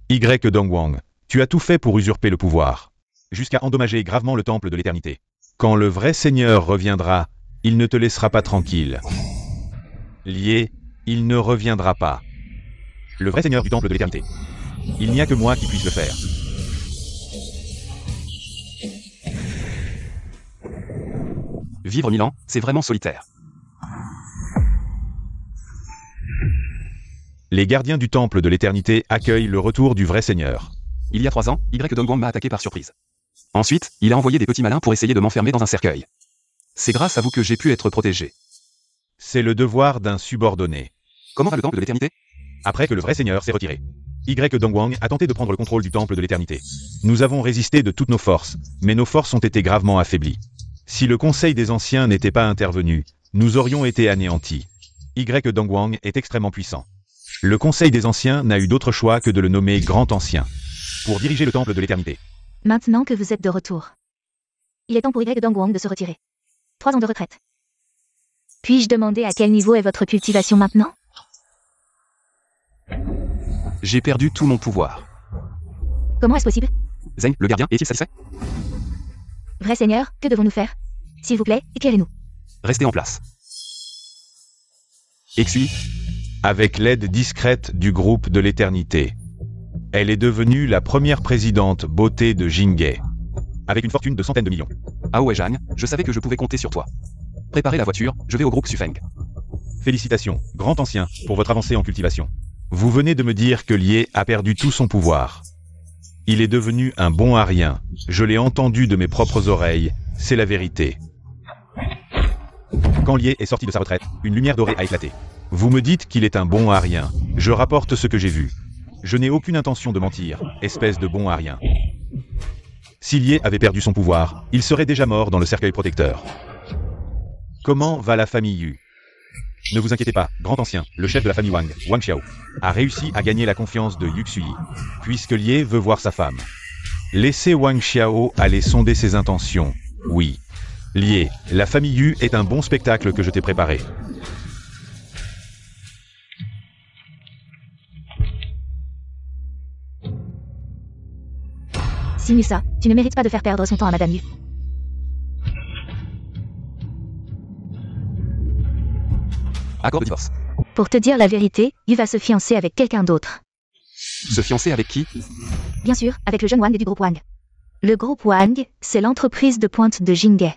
Y. Dongwang, tu as tout fait pour usurper le pouvoir, jusqu'à endommager gravement le temple de l'éternité. Quand le vrai Seigneur reviendra, il ne te laissera pas tranquille. Lié, il ne reviendra pas. Le vrai Seigneur du temple de l'éternité. Il n'y a que moi qui puisse le faire. Vivre 1000 ans, c'est vraiment solitaire. Les gardiens du temple de l'éternité accueillent le retour du vrai Seigneur. Il y a 3 ans, Y. Dongwang m'a attaqué par surprise. Ensuite, il a envoyé des petits malins pour essayer de m'enfermer dans un cercueil. C'est grâce à vous que j'ai pu être protégé. C'est le devoir d'un subordonné. Comment va le temple de l'éternité? Après que le vrai Seigneur s'est retiré, Y. Dongwang a tenté de prendre le contrôle du temple de l'éternité. Nous avons résisté de toutes nos forces, mais nos forces ont été gravement affaiblies. Si le Conseil des Anciens n'était pas intervenu, nous aurions été anéantis. Y. Dongwang est extrêmement puissant. Le Conseil des Anciens n'a eu d'autre choix que de le nommer Grand Ancien, pour diriger le temple de l'éternité. Maintenant que vous êtes de retour, il est temps pour Y. Dongwang de se retirer. 3 ans de retraite. Puis-je demander à quel niveau est votre cultivation maintenant? J'ai perdu tout mon pouvoir. Comment est-ce possible? Zeng, le gardien, est-il satisfait? Vrai Seigneur, que devons-nous faire? S'il vous plaît, éclairez-nous. Restez en place. Exui, Avec l'aide discrète du groupe de l'éternité, elle est devenue la première présidente beauté de Jinghe, avec une fortune de centaines de millions. Ao Zhang, je savais que je pouvais compter sur toi. Préparez la voiture, je vais au groupe Xufeng. Félicitations, Grand Ancien, pour votre avancée en cultivation. Vous venez de me dire que Lié a perdu tout son pouvoir. Il est devenu un bon à rien. Je l'ai entendu de mes propres oreilles, c'est la vérité. Quand Lié est sorti de sa retraite, une lumière dorée a éclaté. Vous me dites qu'il est un bon à rien. Je rapporte ce que j'ai vu. Je n'ai aucune intention de mentir, espèce de bon à rien. Si Lié avait perdu son pouvoir, il serait déjà mort dans le cercueil protecteur. Comment va la famille Yu? Ne vous inquiétez pas, Grand Ancien, le chef de la famille Wang, Wang Xiao, a réussi à gagner la confiance de Yu Xui, puisque Lié veut voir sa femme. Laissez Wang Xiao aller sonder ses intentions, oui. Lié, la famille Yu est un bon spectacle que je t'ai préparé. Sinusa, tu ne mérites pas de faire perdre son temps à Madame Yu. Accord de divorce. Pour te dire la vérité, Yu va se fiancer avec quelqu'un d'autre. Se fiancer avec qui? Bien sûr, avec le jeune Wang du groupe Wang. Le groupe Wang, c'est l'entreprise de pointe de Jinghe.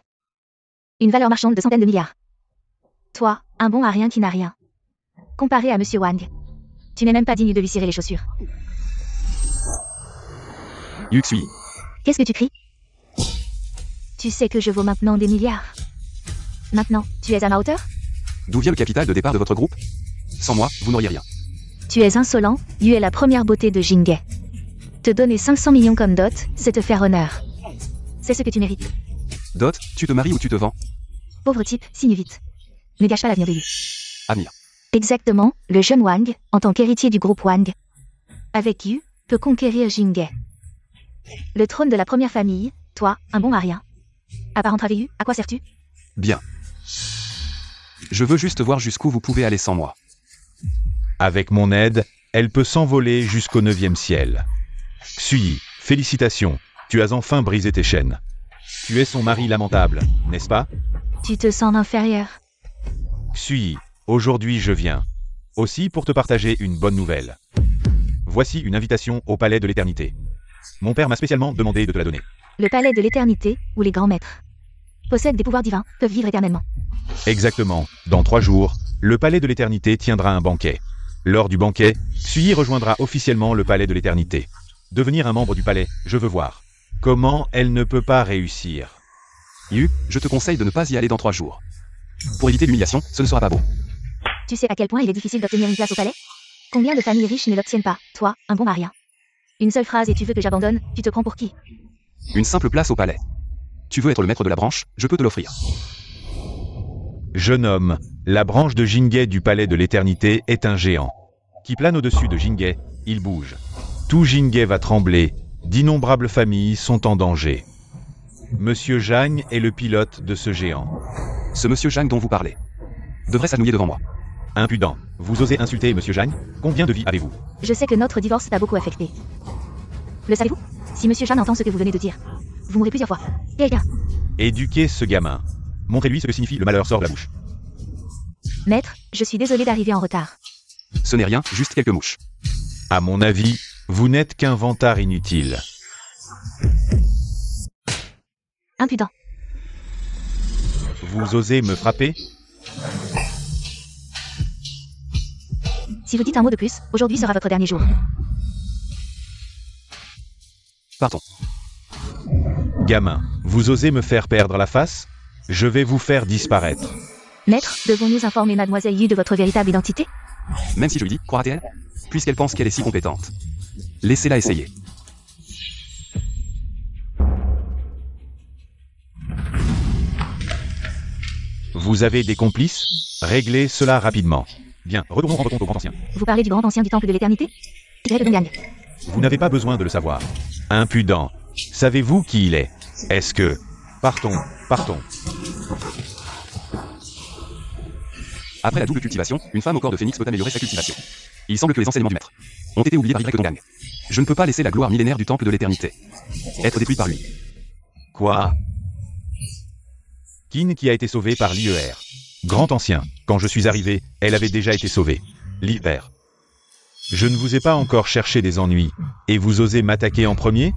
Une valeur marchande de centaines de milliards. Toi, un bon à rien qui n'a rien. Comparé à Monsieur Wang, tu n'es même pas digne de lui cirer les chaussures. Yu Xui. Qu'est-ce que tu cries? Tu sais que je vaux maintenant des milliards. Maintenant, tu es à ma hauteur? D'où vient le capital de départ de votre groupe? Sans moi, vous n'auriez rien. Tu es insolent, Yu est la première beauté de Jinghe. Te donner 500 millions comme dot, c'est te faire honneur. C'est ce que tu mérites. Dot, tu te maries ou tu te vends? Pauvre type, signe vite. Ne gâche pas l'avenir de Yu. Avenir. Exactement, le jeune Wang, en tant qu'héritier du groupe Wang, avec Yu, peut conquérir Jinghe. Le trône de la première famille, toi, un bon à rien. À part entraver Yu, à quoi sers-tu? Bien. Je veux juste voir jusqu'où vous pouvez aller sans moi. Avec mon aide, elle peut s'envoler jusqu'au 9e ciel. Xui, félicitations, tu as enfin brisé tes chaînes. Tu es son mari lamentable, n'est-ce pas? Tu te sens inférieur. Xui, aujourd'hui je viens. Aussi pour te partager une bonne nouvelle. Voici une invitation au palais de l'éternité. Mon père m'a spécialement demandé de te la donner. Le palais de l'éternité, où les grands maîtres possèdent des pouvoirs divins, peuvent vivre éternellement. Exactement, dans 3 jours, le palais de l'éternité tiendra un banquet. Lors du banquet, Xui rejoindra officiellement le palais de l'éternité. Devenir un membre du palais, je veux voir. Comment elle ne peut pas réussir? Yu, je te conseille de ne pas y aller dans 3 jours. Pour éviter l'humiliation, ce ne sera pas beau. Tu sais à quel point il est difficile d'obtenir une place au palais? Combien de familles riches ne l'obtiennent pas, toi, un bon à rien? Une seule phrase et tu veux que j'abandonne, tu te prends pour qui? Une simple place au palais. Tu veux être le maître de la branche, je peux te l'offrir. Jeune homme, la branche de Jinghe du palais de l'éternité est un géant. Qui plane au-dessus de Jinghe, il bouge. Tout Jinghe va trembler, d'innombrables familles sont en danger. Monsieur Zhang est le pilote de ce géant. Ce monsieur Zhang dont vous parlez devrait s'agenouiller devant moi. Impudent. Vous osez insulter Monsieur Jagne? Combien de vies avez-vous? Je sais que notre divorce t'a beaucoup affecté. Le savez-vous? Si Monsieur Jeanne entend ce que vous venez de dire, vous mourrez plusieurs fois. Et gars. Éduquez ce gamin. Montrez-lui ce que signifie le malheur sort de la bouche. Maître, je suis désolé d'arriver en retard. Ce n'est rien, juste quelques mouches. À mon avis, vous n'êtes qu'un vantard inutile. Impudent. Vous osez me frapper? Si vous dites un mot de plus, aujourd'hui sera votre dernier jour. Partons. Gamin, vous osez me faire perdre la face? Je vais vous faire disparaître. Maître, devons-nous informer Mademoiselle Yu de votre véritable identité? Même si je lui dis, croira-t-elle? Puisqu'elle pense qu'elle est si compétente. Laissez-la essayer. Vous avez des complices? Réglez cela rapidement. Bien, retournons rendre compte au grand ancien. Vous parlez du grand ancien du temple de l'éternité? Y de Gang. Vous n'avez pas besoin de le savoir. Impudent. Savez-vous qui il est? Est-ce que... Partons, partons. Après la double cultivation, une femme au corps de phénix peut améliorer sa cultivation. Il semble que les enseignements du maître ont été oubliés par Y Gang. Je ne peux pas laisser la gloire millénaire du temple de l'éternité être détruite par lui. Quoi? Kin qui a été sauvé par l'IER. Grand ancien, quand je suis arrivé, elle avait déjà été sauvée. L'IER. Je ne vous ai pas encore cherché des ennuis, et vous osez m'attaquer en premier?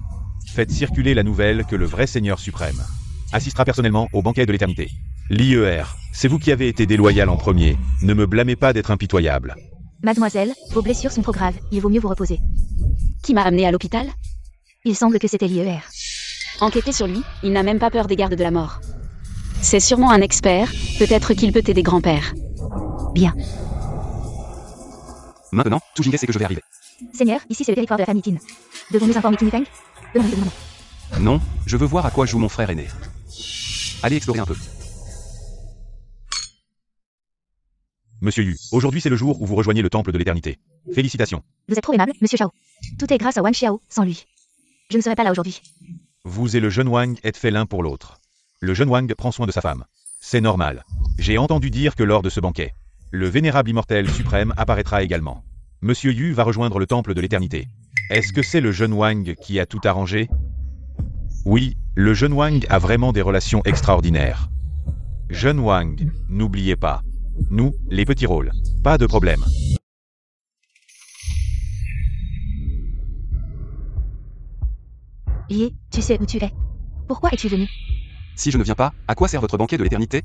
Faites circuler la nouvelle que le vrai Seigneur suprême assistera personnellement au banquet de l'éternité. L'IER, c'est vous qui avez été déloyal en premier, ne me blâmez pas d'être impitoyable. Mademoiselle, vos blessures sont trop graves, il vaut mieux vous reposer. Qui m'a amené à l'hôpital? Il semble que c'était l'IER. Enquêter sur lui, il n'a même pas peur des gardes de la mort. C'est sûrement un expert, peut-être qu'il peut t'aider grand-père. Bien. Maintenant, tout Jingai sait que je vais arriver. Seigneur, ici c'est le territoire de la famille Qin. Devons-nous informer Qin Feng? Non, je veux voir à quoi joue mon frère aîné. Allez explorer un peu. Monsieur Yu, aujourd'hui c'est le jour où vous rejoignez le temple de l'éternité. Félicitations. Vous êtes trop aimable, Monsieur Xiao. Tout est grâce à Wang Xiao, sans lui. Je ne serais pas là aujourd'hui. Vous et le jeune Wang êtes faits l'un pour l'autre. Le jeune Wang prend soin de sa femme. C'est normal. J'ai entendu dire que lors de ce banquet, le vénérable immortel suprême apparaîtra également. Monsieur Yu va rejoindre le temple de l'éternité. Est-ce que c'est le jeune Wang qui a tout arrangé? Oui, le jeune Wang a vraiment des relations extraordinaires. Jeune Wang, n'oubliez pas. Nous, les petits rôles. Pas de problème. Yi, tu sais où tu es. Pourquoi es-tu venu? Si je ne viens pas, à quoi sert votre banquet de l'éternité?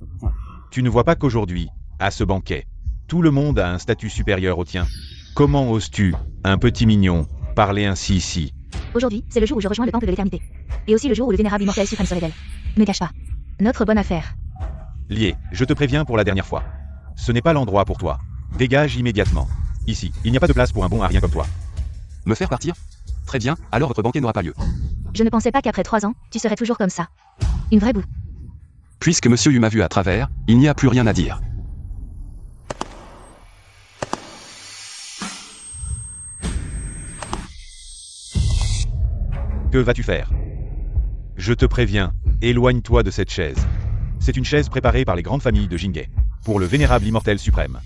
Tu ne vois pas qu'aujourd'hui, à ce banquet, tout le monde a un statut supérieur au tien. Comment oses-tu, un petit mignon, parler ainsi ici? Aujourd'hui, c'est le jour où je rejoins le temple de l'éternité. Et aussi le jour où le vénérable immortel suprême se révèle. Ne cache pas. Notre bonne affaire. Lié, je te préviens pour la dernière fois. Ce n'est pas l'endroit pour toi. Dégage immédiatement. Ici, il n'y a pas de place pour un bon arien comme toi. Me faire partir? Très bien, alors votre banquet n'aura pas lieu. Je ne pensais pas qu'après 3 ans, tu serais toujours comme ça. Une vraie boue. Puisque Monsieur Yu m'a vu à travers, il n'y a plus rien à dire. Que vas-tu faire? Je te préviens, éloigne-toi de cette chaise. C'est une chaise préparée par les grandes familles de Jingai, pour le vénérable immortel suprême.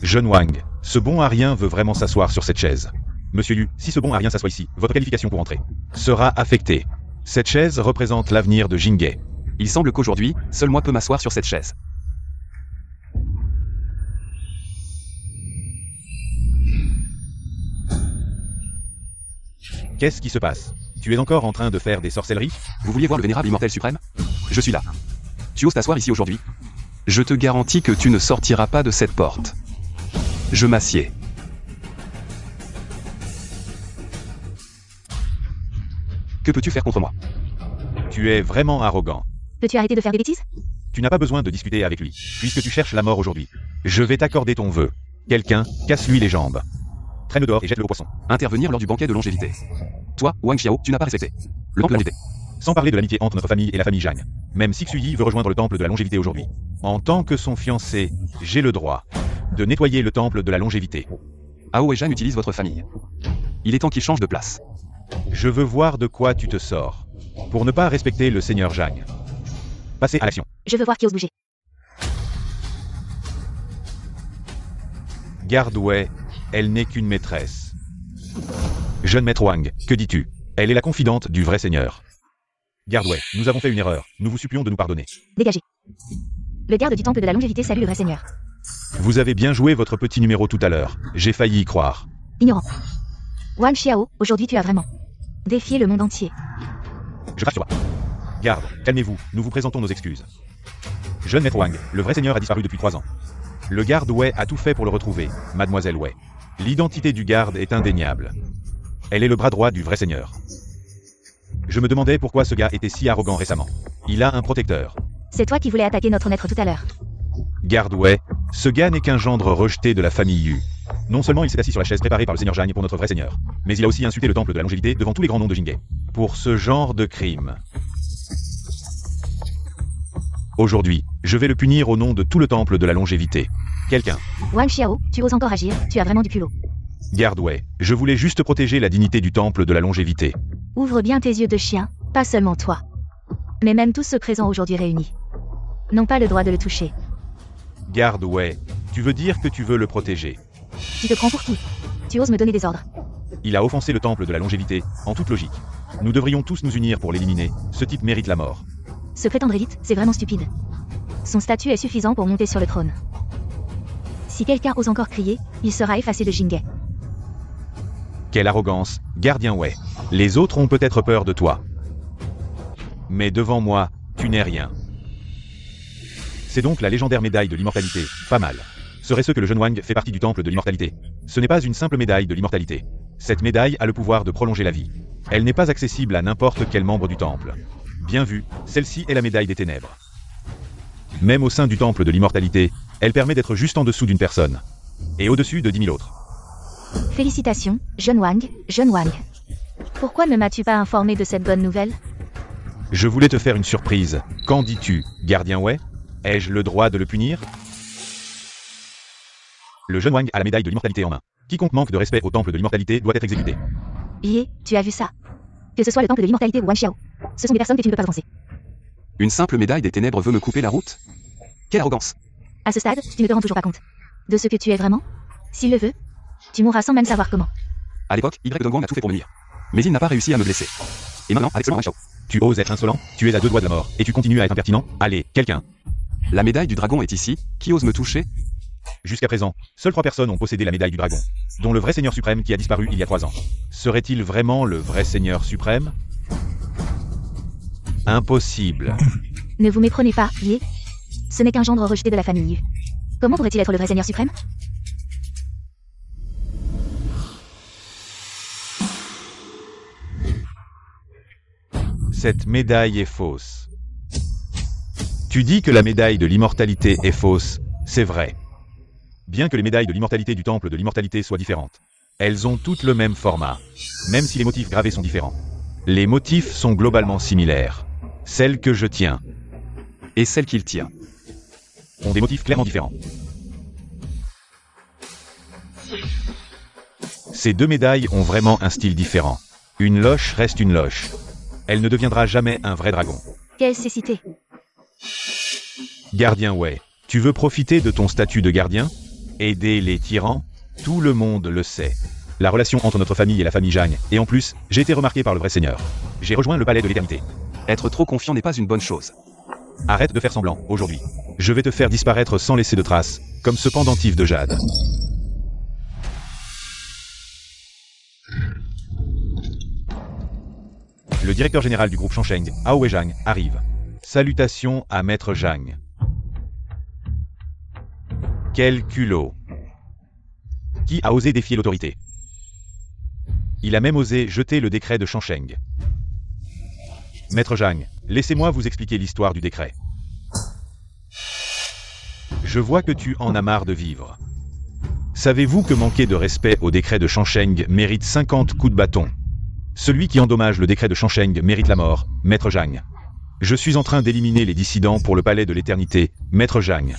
Jeune Wang, ce bon arien veut vraiment s'asseoir sur cette chaise. Monsieur Yu, si ce bon arien s'assoit ici, votre qualification pour entrer sera affectée. Cette chaise représente l'avenir de Jingai. Il semble qu'aujourd'hui, seul moi peux m'asseoir sur cette chaise. Qu'est-ce qui se passe? Tu es encore en train de faire des sorcelleries? Vous vouliez voir le vénérable immortel suprême? Je suis là. Tu oses t'asseoir ici aujourd'hui? Je te garantis que tu ne sortiras pas de cette porte. Je m'assieds. Que peux-tu faire contre moi? Tu es vraiment arrogant. Peux-tu arrêter de faire des bêtises? Tu n'as pas besoin de discuter avec lui, puisque tu cherches la mort aujourd'hui. Je vais t'accorder ton vœu. Quelqu'un, casse-lui les jambes. Traîne-le dehors et jette-le au poisson. Intervenir lors du banquet de longévité. Toi, Wang Xiao, tu n'as pas respecté le temple de l'amitié. Sans parler de l'amitié entre notre famille et la famille Jagne. Même Six Yi veut rejoindre le temple de la longévité aujourd'hui. En tant que son fiancé, j'ai le droit de nettoyer le temple de la longévité. Ao et Jeanne utilisent votre famille. Il est temps qu'il change de place. Je veux voir de quoi tu te sors. Pour ne pas respecter le seigneur Jagne. Passez à l'action. Je veux voir qui ose bouger. Garde Wei, elle n'est qu'une maîtresse. Jeune maître Wang, que dis-tu? Elle est la confidente du vrai seigneur. Garde Wei, nous avons fait une erreur, nous vous supplions de nous pardonner. Dégagez. Le garde du temple de la longévité salue le vrai seigneur. Vous avez bien joué votre petit numéro tout à l'heure, j'ai failli y croire. Ignorant. Wang Xiao, aujourd'hui tu as vraiment défié le monde entier. Je passe sur toi. Garde, calmez-vous, nous vous présentons nos excuses. Jeune maître Wang, le vrai seigneur a disparu depuis 3 ans. Le garde Wei a tout fait pour le retrouver, mademoiselle Wei. L'identité du garde est indéniable. Elle est le bras droit du vrai seigneur. Je me demandais pourquoi ce gars était si arrogant récemment. Il a un protecteur. C'est toi qui voulais attaquer notre maître tout à l'heure. Garde Wei, ce gars n'est qu'un gendre rejeté de la famille Yu. Non seulement il s'est assis sur la chaise préparée par le seigneur Zhang pour notre vrai seigneur, mais il a aussi insulté le temple de la longévité devant tous les grands noms de Jinghe. Pour ce genre de crime. Aujourd'hui, je vais le punir au nom de tout le temple de la longévité. Quelqu'un. Wang Xiao, tu oses encore agir, tu as vraiment du culot. Garde Wei, je voulais juste protéger la dignité du temple de la longévité. Ouvre bien tes yeux de chien, pas seulement toi. Mais même tous ceux présents aujourd'hui réunis n'ont pas le droit de le toucher. Garde Wei, tu veux dire que tu veux le protéger? Tu te prends pour qui? Tu oses me donner des ordres? Il a offensé le temple de la longévité, en toute logique. Nous devrions tous nous unir pour l'éliminer, ce type mérite la mort. Se prétendre élite, c'est vraiment stupide. Son statut est suffisant pour monter sur le trône. Si quelqu'un ose encore crier, il sera effacé de Jinghe. Quelle arrogance, gardien Wei. Les autres ont peut-être peur de toi. Mais devant moi, tu n'es rien. C'est donc la légendaire médaille de l'immortalité, pas mal. Serait-ce que le jeune Wang fait partie du temple de l'immortalité? Ce n'est pas une simple médaille de l'immortalité. Cette médaille a le pouvoir de prolonger la vie. Elle n'est pas accessible à n'importe quel membre du temple. Bien vu, celle-ci est la médaille des ténèbres. Même au sein du temple de l'immortalité, elle permet d'être juste en dessous d'une personne. Et au-dessus de 10 000 autres. Félicitations, jeune Wang, jeune Wang. Pourquoi ne m'as-tu pas informé de cette bonne nouvelle? Je voulais te faire une surprise. Qu'en dis-tu, gardien Wei? Ai-je le droit de le punir? Le jeune Wang a la médaille de l'immortalité en main. Quiconque manque de respect au temple de l'immortalité doit être exécuté. Yé, tu as vu ça? Que ce soit le temple de l'immortalité ou Wang Xiao, ce sont des personnes que tu ne peux pas avancer. Une simple médaille des ténèbres veut me couper la route? Quelle arrogance! À ce stade, tu ne te rends toujours pas compte de ce que tu es vraiment? S'il le veut, tu mourras sans même savoir comment. À l'époque, Y Dongguang a tout fait pour me nuire. Mais il n'a pas réussi à me blesser. Et maintenant, avec seulement un Xiao. Tu oses être insolent? Tu es à 2 doigts de la mort, et tu continues à être impertinent? Allez, quelqu'un. La médaille du dragon est ici, qui ose me toucher? Jusqu'à présent, seules 3 personnes ont possédé la médaille du dragon, dont le vrai seigneur suprême qui a disparu il y a 3 ans. Serait-il vraiment le vrai seigneur suprême? Impossible. Ne vous méprenez pas, Yé. Ce n'est qu'un gendre rejeté de la famille Yu. Comment pourrait-il être le vrai seigneur suprême? Cette médaille est fausse. Tu dis que la médaille de l'immortalité est fausse, c'est vrai. Bien que les médailles de l'immortalité du temple de l'immortalité soient différentes, elles ont toutes le même format, même si les motifs gravés sont différents. Les motifs sont globalement similaires. Celle que je tiens et celle qu'il tient ont des motifs clairement différents. Ces 2 médailles ont vraiment un style différent. Une loche reste une loche. Elle ne deviendra jamais un vrai dragon. Quelle cécité! Gardien Wei, tu veux profiter de ton statut de gardien? Aider les tyrans? Tout le monde le sait. La relation entre notre famille et la famille Zhang, et en plus, j'ai été remarqué par le vrai seigneur. J'ai rejoint le palais de l'éternité. Être trop confiant n'est pas une bonne chose. Arrête de faire semblant, aujourd'hui. Je vais te faire disparaître sans laisser de traces, comme ce pendentif de jade. Le directeur général du groupe Shangsheng, Hao Zhang, arrive. Salutations à Maître Zhang. Quel culot. Qui a osé défier l'autorité? Il a même osé jeter le décret de Shangsheng. Maître Zhang, laissez-moi vous expliquer l'histoire du décret. Je vois que tu en as marre de vivre. Savez-vous que manquer de respect au décret de Shangsheng mérite 50 coups de bâton? Celui qui endommage le décret de Shangsheng mérite la mort, Maître Zhang. Je suis en train d'éliminer les dissidents pour le palais de l'éternité, Maître Zhang.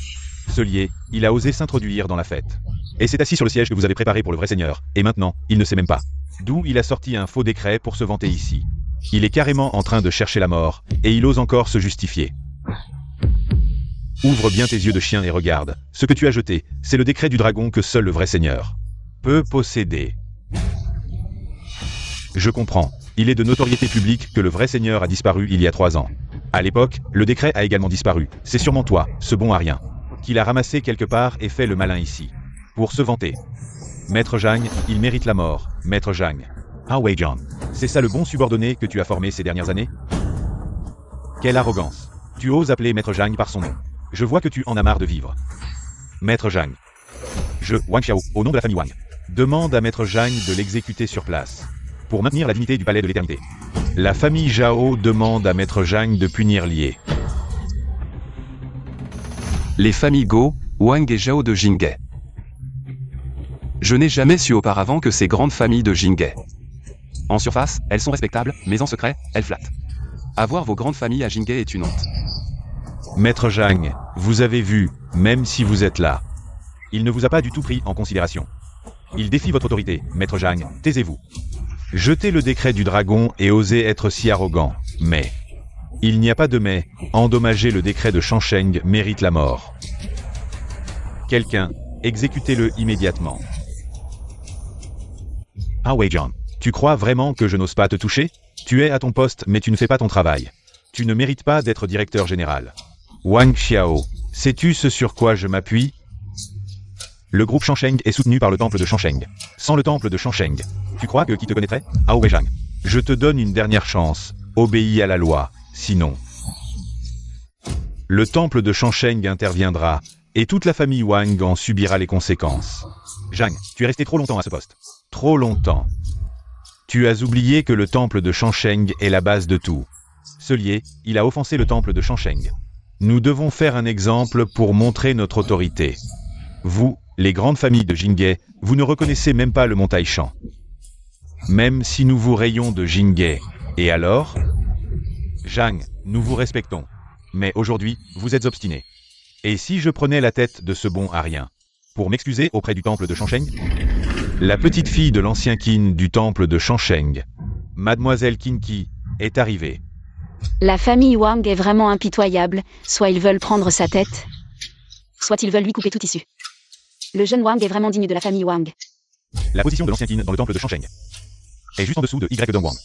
Ce lié, il a osé s'introduire dans la fête. Et s'est assis sur le siège que vous avez préparé pour le vrai seigneur, et maintenant, il ne sait même pas. D'où il a sorti un faux décret pour se vanter ici. Il est carrément en train de chercher la mort, et il ose encore se justifier. Ouvre bien tes yeux de chien et regarde. Ce que tu as jeté, c'est le décret du dragon que seul le vrai seigneur peut posséder. Je comprends. Il est de notoriété publique que le vrai seigneur a disparu il y a 3 ans. À l'époque, le décret a également disparu. C'est sûrement toi, ce bon arien, qui l'a ramassé quelque part et fait le malin ici. Pour se vanter. Maître Zhang, il mérite la mort. Maître Zhang. Ah Wei Zhang. C'est ça le bon subordonné que tu as formé ces dernières années? Quelle arrogance. Tu oses appeler Maître Zhang par son nom. Je vois que tu en as marre de vivre. Maître Zhang. Je, Wang Xiao, au nom de la famille Wang, demande à Maître Zhang de l'exécuter sur place. Pour maintenir la dignité du palais de l'éternité. La famille Zhao demande à Maître Zhang de punir Lié. Les familles Go, Wang et Zhao de Jinghe. Je n'ai jamais su auparavant que ces grandes familles de Jinghe. En surface, elles sont respectables, mais en secret, elles flattent. Avoir vos grandes familles à Jinghe est une honte. Maître Zhang, vous avez vu, même si vous êtes là. Il ne vous a pas du tout pris en considération. Il défie votre autorité, Maître Zhang, taisez-vous. Jetez le décret du dragon et osez être si arrogant, mais... Il n'y a pas de mais, endommager le décret de Shangsheng mérite la mort. Quelqu'un, exécutez-le immédiatement. Ah Wei Zhang, tu crois vraiment que je n'ose pas te toucher? Tu es à ton poste mais tu ne fais pas ton travail. Tu ne mérites pas d'être directeur général. Wang Xiao, sais-tu ce sur quoi je m'appuie? Le groupe Shangsheng est soutenu par le temple de Shangsheng. Sans le temple de Shangsheng, tu crois que qui te connaîtrait? Ah Wei Zhang, je te donne une dernière chance. Obéis à la loi, sinon... Le temple de Shangsheng interviendra, et toute la famille Wang en subira les conséquences. Zhang, tu es resté trop longtemps à ce poste. Trop longtemps. Tu as oublié que le temple de Shangsheng est la base de tout. Ce lié, il a offensé le temple de Shangsheng. Nous devons faire un exemple pour montrer notre autorité. Vous, les grandes familles de Jinghe, vous ne reconnaissez même pas le mont Taishan. Même si nous vous rayons de Jinghe. Et alors? Zhang, nous vous respectons. Mais aujourd'hui, vous êtes obstiné. Et si je prenais la tête de ce bon arien? Pour m'excuser auprès du temple de Shangsheng? La petite fille de l'ancien Qin du temple de Shangsheng, Mademoiselle Qin Qi, est arrivée. La famille Wang est vraiment impitoyable, soit ils veulent prendre sa tête, soit ils veulent lui couper tout tissu. Le jeune Wang est vraiment digne de la famille Wang. La position de l'ancien Qin dans le temple de Shangsheng est juste en dessous de Y Dong Wang.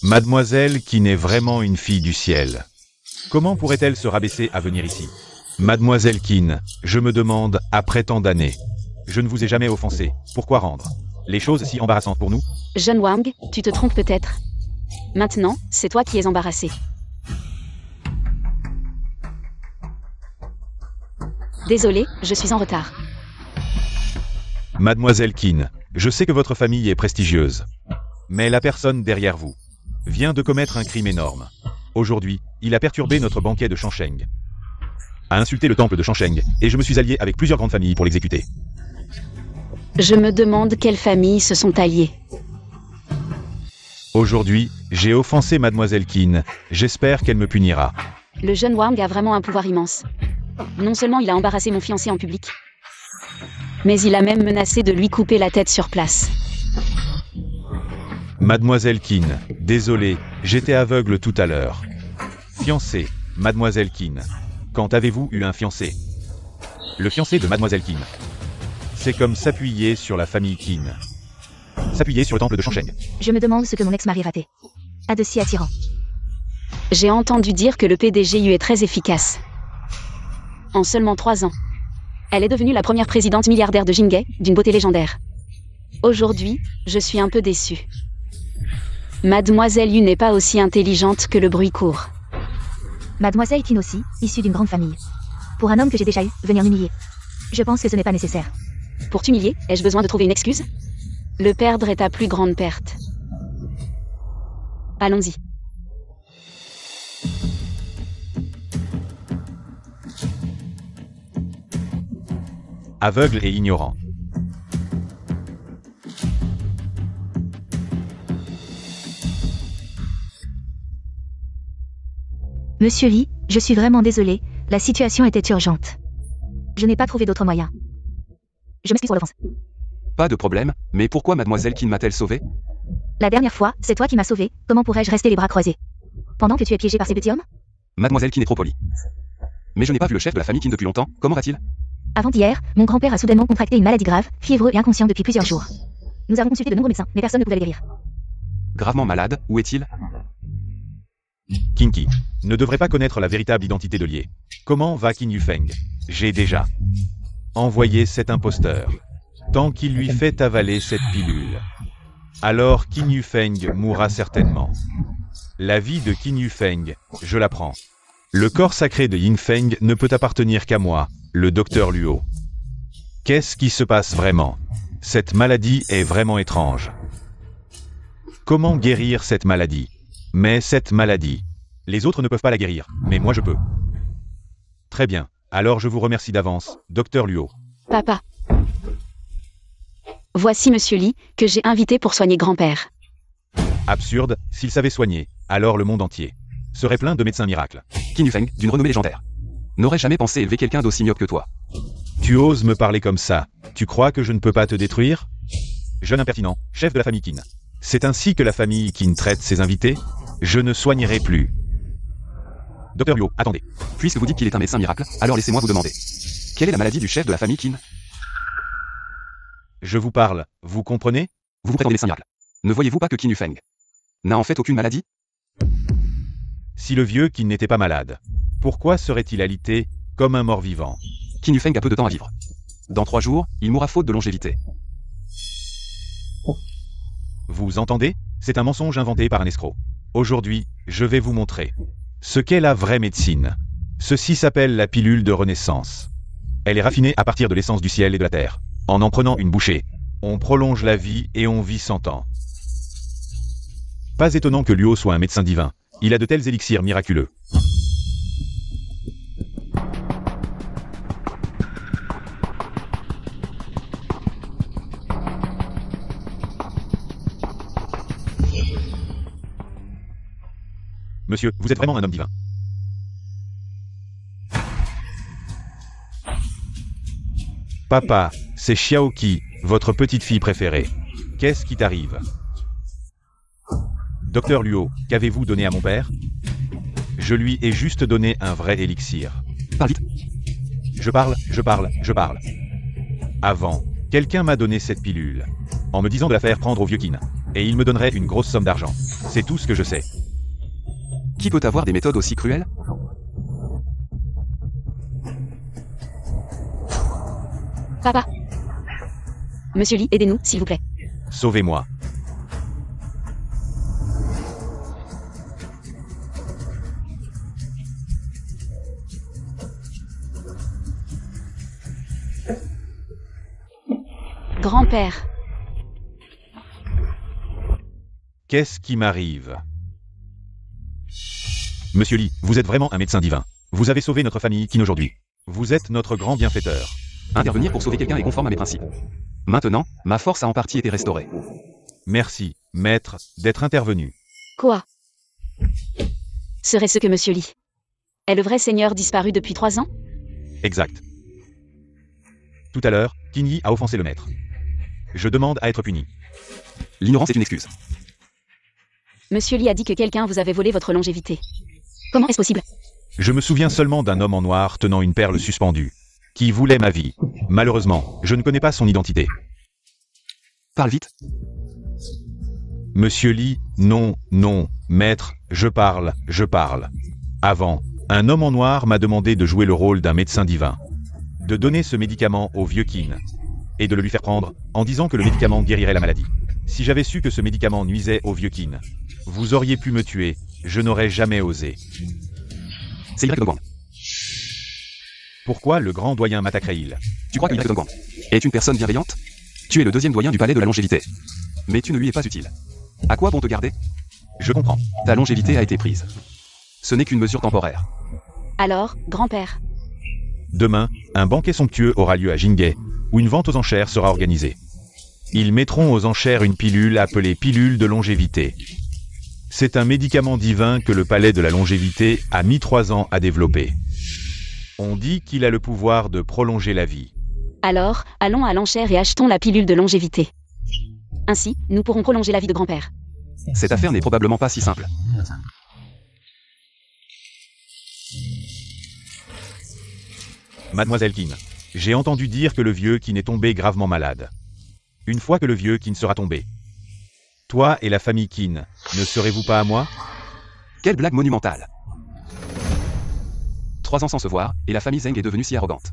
Mademoiselle Qin est vraiment une fille du ciel. Comment pourrait-elle se rabaisser à venir ici? Mademoiselle Qin, je me demande, après tant d'années, je ne vous ai jamais offensé, pourquoi rendre les choses si embarrassantes pour nous? Jeune Wang, tu te trompes peut-être. Maintenant, c'est toi qui es embarrassé. Désolé, je suis en retard. Mademoiselle Qin, je sais que votre famille est prestigieuse. Mais la personne derrière vous vient de commettre un crime énorme. Aujourd'hui, il a perturbé notre banquet de Shangsheng, a insulté le temple de Shangsheng, et je me suis allié avec plusieurs grandes familles pour l'exécuter. Je me demande quelles familles se sont alliées. Aujourd'hui, j'ai offensé Mademoiselle Qin, j'espère qu'elle me punira. Le jeune Wang a vraiment un pouvoir immense. Non seulement il a embarrassé mon fiancé en public, mais il a même menacé de lui couper la tête sur place. Mademoiselle Qin, désolé, j'étais aveugle tout à l'heure. Fiancé, Mademoiselle Qin. Quand avez-vous eu un fiancé? Le fiancé de Mademoiselle Qin. C'est comme s'appuyer sur la famille Qin. S'appuyer sur le temple de Shangsheng. Je me demande ce que mon ex-mari ratait. A de si attirant. J'ai entendu dire que le PDGU est très efficace. En seulement 3 ans, elle est devenue la première présidente milliardaire de Jinghe, d'une beauté légendaire. Aujourd'hui, je suis un peu déçue. Mademoiselle Yu n'est pas aussi intelligente que le bruit court. Mademoiselle Qin aussi, issue d'une grande famille. Pour un homme que j'ai déjà eu, venir m'humilier. Je pense que ce n'est pas nécessaire. Pour t'humilier, ai-je besoin de trouver une excuse? Le perdre est ta plus grande perte. Allons-y. Aveugle et ignorant. Monsieur Li, je suis vraiment désolé, la situation était urgente. Je n'ai pas trouvé d'autre moyen. Je m'excuse pour l'offense. Pas de problème, mais pourquoi Mademoiselle Qin m'a-t-elle sauvé? La dernière fois, c'est toi qui m'as sauvé, comment pourrais-je rester les bras croisés? Pendant que tu es piégé par ces petits hommes? Mademoiselle Qin est trop polie. Mais je n'ai pas vu le chef de la famille Qin depuis longtemps, comment va-t-il? Avant-hier, mon grand-père a soudainement contracté une maladie grave, fiévreux et inconscient depuis plusieurs jours. Nous avons consulté de nombreux médecins, mais personne ne pouvait le guérir. Gravement malade, où est-il? Kinky ne devrait pas connaître la véritable identité de Lie. Comment va Qin Yufeng? J'ai déjà envoyé cet imposteur. Tant qu'il lui fait avaler cette pilule, alors Qin Yufeng mourra certainement. La vie de Qin Yufeng, je la prends. Le corps sacré de Yingfeng ne peut appartenir qu'à moi, le docteur Luo. Qu'est-ce qui se passe vraiment? Cette maladie est vraiment étrange. Comment guérir cette maladie? Mais cette maladie, les autres ne peuvent pas la guérir, mais moi je peux. Très bien, alors je vous remercie d'avance, docteur Luo. Papa. Voici Monsieur Li, que j'ai invité pour soigner grand-père. Absurde, s'il savait soigner, alors le monde entier serait plein de médecins miracles. Qin Yufeng, d'une renommée légendaire. N'aurais jamais pensé élever quelqu'un d'aussi myope que toi. Tu oses me parler comme ça? Tu crois que je ne peux pas te détruire? Jeune impertinent, chef de la famille Qin. C'est ainsi que la famille Qin traite ses invités? Je ne soignerai plus. Docteur Luo, attendez. Puisque vous dites qu'il est un médecin miracle, alors laissez-moi vous demander. Quelle est la maladie du chef de la famille Qin? Je vous parle, vous comprenez? Vous prétendez médecin miracle. Ne voyez-vous pas que Qin Yufeng n'a en fait aucune maladie? Si le vieux Qin n'était pas malade, pourquoi serait-il alité, comme un mort-vivant? Qin Yufeng a peu de temps à vivre. Dans 3 jours, il mourra faute de longévité. Vous entendez? C'est un mensonge inventé par un escroc. Aujourd'hui, je vais vous montrer ce qu'est la vraie médecine. Ceci s'appelle la pilule de renaissance. Elle est raffinée à partir de l'essence du ciel et de la terre. En prenant une bouchée, on prolonge la vie et on vit 100 ans. Pas étonnant que Luo soit un médecin divin. Il a de tels élixirs miraculeux. Monsieur, vous êtes vraiment un homme divin. Papa, c'est Xiaoqi, votre petite fille préférée. Qu'est-ce qui t'arrive? Docteur Luo, qu'avez-vous donné à mon père? Je lui ai juste donné un vrai élixir. Parle vite. Je parle. Avant, quelqu'un m'a donné cette pilule, en me disant de la faire prendre au vieux Qin. Et il me donnerait une grosse somme d'argent. C'est tout ce que je sais. Qui peut avoir des méthodes aussi cruelles? Papa. Monsieur Li, aidez-nous, s'il vous plaît. Sauvez-moi. Grand-père. Qu'est-ce qui m'arrive? Monsieur Li, vous êtes vraiment un médecin divin. Vous avez sauvé notre famille Qin aujourd'hui. Vous êtes notre grand bienfaiteur. Intervenir pour sauver quelqu'un est conforme à mes principes. Maintenant, ma force a en partie été restaurée. Merci, maître, d'être intervenu. Quoi? Serait-ce que Monsieur Li est le vrai seigneur disparu depuis 3 ans? Exact. Tout à l'heure, Qin Yi a offensé le maître. Je demande à être puni. L'ignorance est une excuse. Monsieur Li a dit que quelqu'un vous avait volé votre longévité. Comment est-ce possible? Je me souviens seulement d'un homme en noir tenant une perle suspendue, qui voulait ma vie. Malheureusement, je ne connais pas son identité. Parle vite. Monsieur Li, non, maître, je parle. Avant, un homme en noir m'a demandé de jouer le rôle d'un médecin divin, de donner ce médicament au vieux Qin, et de le lui faire prendre, en disant que le médicament guérirait la maladie. Si j'avais su que ce médicament nuisait au vieux Qin, vous auriez pu me tuer, je n'aurais jamais osé. C'est Y Dongguang. Pourquoi le grand doyen m'attaquerait-il? Tu crois que Y Dongguang est une personne bienveillante? Tu es le 2e doyen du palais de la longévité. Mais tu ne lui es pas utile. À quoi bon te garder? Je comprends. Ta longévité a été prise. Ce n'est qu'une mesure temporaire. Alors, grand-père. Demain, un banquet somptueux aura lieu à Jinghe, où une vente aux enchères sera organisée. Ils mettront aux enchères une pilule appelée pilule de longévité. C'est un médicament divin que le palais de la longévité a mis 3 ans à développer. On dit qu'il a le pouvoir de prolonger la vie. Alors, allons à l'enchère et achetons la pilule de longévité. Ainsi, nous pourrons prolonger la vie de grand-père. Cette affaire n'est probablement pas si simple. Mademoiselle Qin, j'ai entendu dire que le vieux Qin est tombé gravement malade. Une fois que le vieux Qin sera tombé, toi et la famille Qin, ne serez-vous pas à moi? Quelle blague monumentale. 3 ans sans se voir, et la famille Zeng est devenue si arrogante.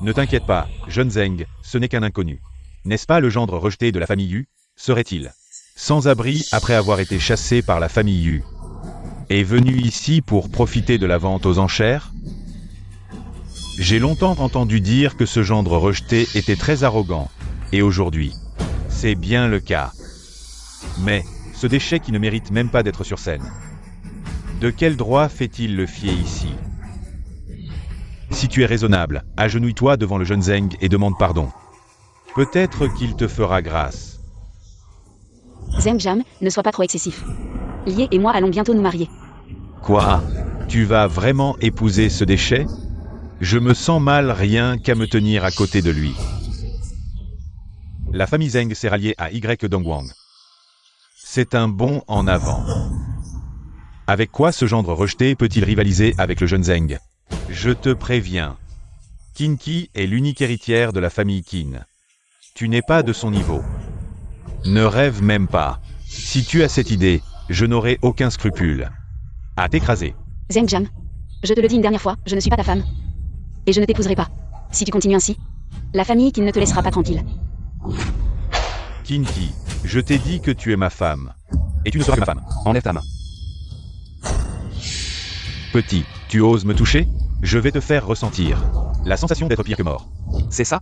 Ne t'inquiète pas, jeune Zeng, ce n'est qu'un inconnu. N'est-ce pas le gendre rejeté de la famille Yu? Serait-il sans abri après avoir été chassé par la famille Yu, et venu ici pour profiter de la vente aux enchères? J'ai longtemps entendu dire que ce gendre rejeté était très arrogant, et aujourd'hui, c'est bien le cas. Mais, ce déchet qui ne mérite même pas d'être sur scène, de quel droit fait-il le fier ici? Si tu es raisonnable, agenouille-toi devant le jeune Zeng et demande pardon. Peut-être qu'il te fera grâce. Zeng Jam, ne sois pas trop excessif. Lié et moi allons bientôt nous marier. Quoi? Tu vas vraiment épouser ce déchet? Je me sens mal rien qu'à me tenir à côté de lui. La famille Zeng s'est ralliée à Y Dongwang. C'est un bond en avant. Avec quoi ce gendre rejeté peut-il rivaliser avec le jeune Zeng? Je te préviens. Qin Qi est l'unique héritière de la famille Qin. Tu n'es pas de son niveau. Ne rêve même pas. Si tu as cette idée, je n'aurai aucun scrupule à t'écraser. Zeng Jam, je te le dis une dernière fois, je ne suis pas ta femme. Et je ne t'épouserai pas. Si tu continues ainsi, la famille qui ne te laissera pas tranquille. Qin Qi, je t'ai dit que tu es ma femme. Et tu ne seras que ma femme. Enlève ta main. Petit, tu oses me toucher? Je vais te faire ressentir la sensation d'être pire que mort. C'est ça?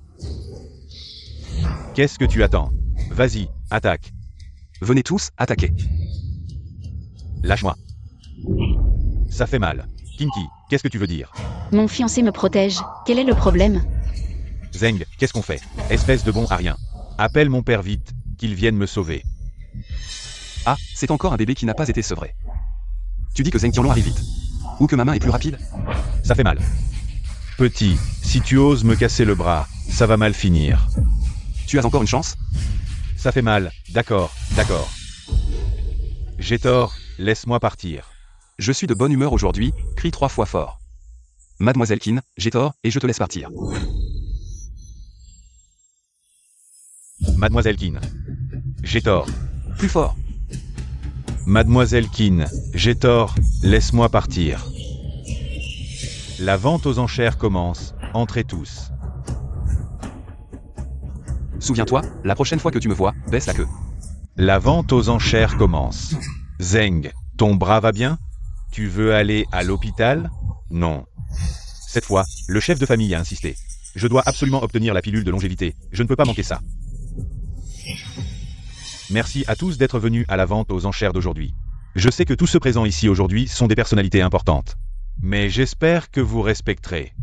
Qu'est-ce que tu attends? Vas-y, attaque. Venez tous, attaquer. Lâche-moi. Ça fait mal. Qin Qi, qu'est-ce que tu veux dire? Mon fiancé me protège. Quel est le problème? Zeng, qu'est-ce qu'on fait? Espèce de bon à rien. Appelle mon père vite, qu'il vienne me sauver. Ah, c'est encore un bébé qui n'a pas été sevré. Tu dis que Zeng Tianlong arrive vite. Ou que ma main est plus rapide? Ça fait mal. Petit, si tu oses me casser le bras, ça va mal finir. Tu as encore une chance? Ça fait mal, d'accord, d'accord. J'ai tort, laisse-moi partir. Je suis de bonne humeur aujourd'hui, crie 3 fois fort. Mademoiselle Qin, j'ai tort, et je te laisse partir. Mademoiselle Qin. J'ai tort. Plus fort. Mademoiselle Qin, j'ai tort, laisse-moi partir. La vente aux enchères commence, entrez tous. Souviens-toi, la prochaine fois que tu me vois, baisse la queue. La vente aux enchères commence. Zeng, ton bras va bien? Tu veux aller à l'hôpital? Non. Cette fois, le chef de famille a insisté. Je dois absolument obtenir la pilule de longévité, je ne peux pas manquer ça. Merci à tous d'être venus à la vente aux enchères d'aujourd'hui. Je sais que tous ceux présents ici aujourd'hui sont des personnalités importantes. Mais j'espère que vous respecterez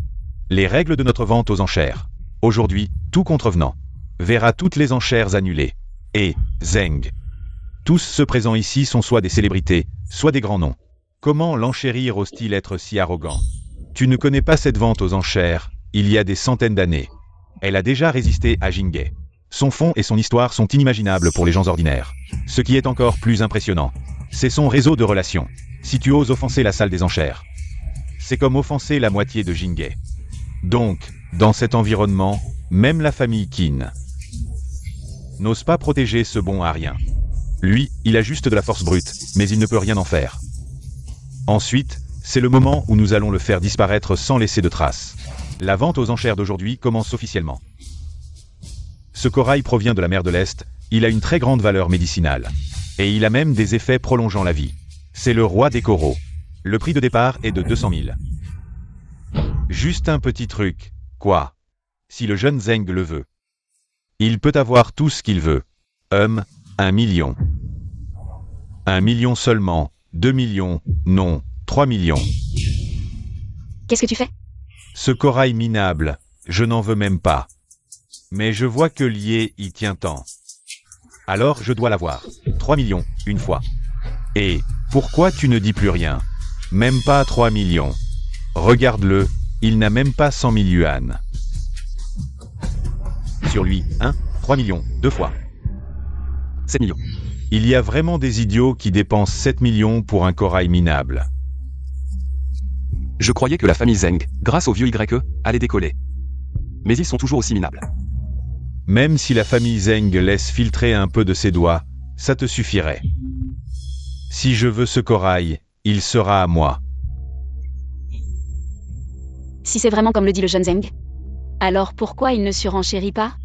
les règles de notre vente aux enchères. Aujourd'hui, tout contrevenant verra toutes les enchères annulées. Et, Zeng. Tous ceux présents ici sont soit des célébrités, soit des grands noms. Comment l'enchérir ose-t-il être si arrogant? Tu ne connais pas cette vente aux enchères, il y a des centaines d'années. Elle a déjà résisté à Jinghe. Son fond et son histoire sont inimaginables pour les gens ordinaires. Ce qui est encore plus impressionnant, c'est son réseau de relations. Si tu oses offenser la salle des enchères, c'est comme offenser la moitié de Jinghe. Donc, dans cet environnement, même la famille Qin n'ose pas protéger ce bon à rien. Lui, il a juste de la force brute, mais il ne peut rien en faire. Ensuite, c'est le moment où nous allons le faire disparaître sans laisser de traces. La vente aux enchères d'aujourd'hui commence officiellement. Ce corail provient de la mer de l'Est, il a une très grande valeur médicinale. Et il a même des effets prolongeant la vie. C'est le roi des coraux. Le prix de départ est de 200 000. Juste un petit truc. Quoi? Si le jeune Zeng le veut. Il peut avoir tout ce qu'il veut. 1 million. 1 million seulement. 2 millions. Non. 3 millions. Qu'est-ce que tu fais? Ce corail minable, je n'en veux même pas. Mais je vois que Lié y tient tant. Alors je dois l'avoir. 3 millions, une fois. Et, pourquoi tu ne dis plus rien? Même pas 3 millions. Regarde-le, il n'a même pas 100 000 yuan. Sur lui, 3 millions, 2 fois. 7 millions. Il y a vraiment des idiots qui dépensent 7 millions pour un corail minable. Je croyais que la famille Zeng, grâce au vieux YE, allait décoller. Mais ils sont toujours aussi minables. Même si la famille Zeng laisse filtrer un peu de ses doigts, ça te suffirait. Si je veux ce corail, il sera à moi. Si c'est vraiment comme le dit le jeune Zeng, alors pourquoi il ne surenchérit pas?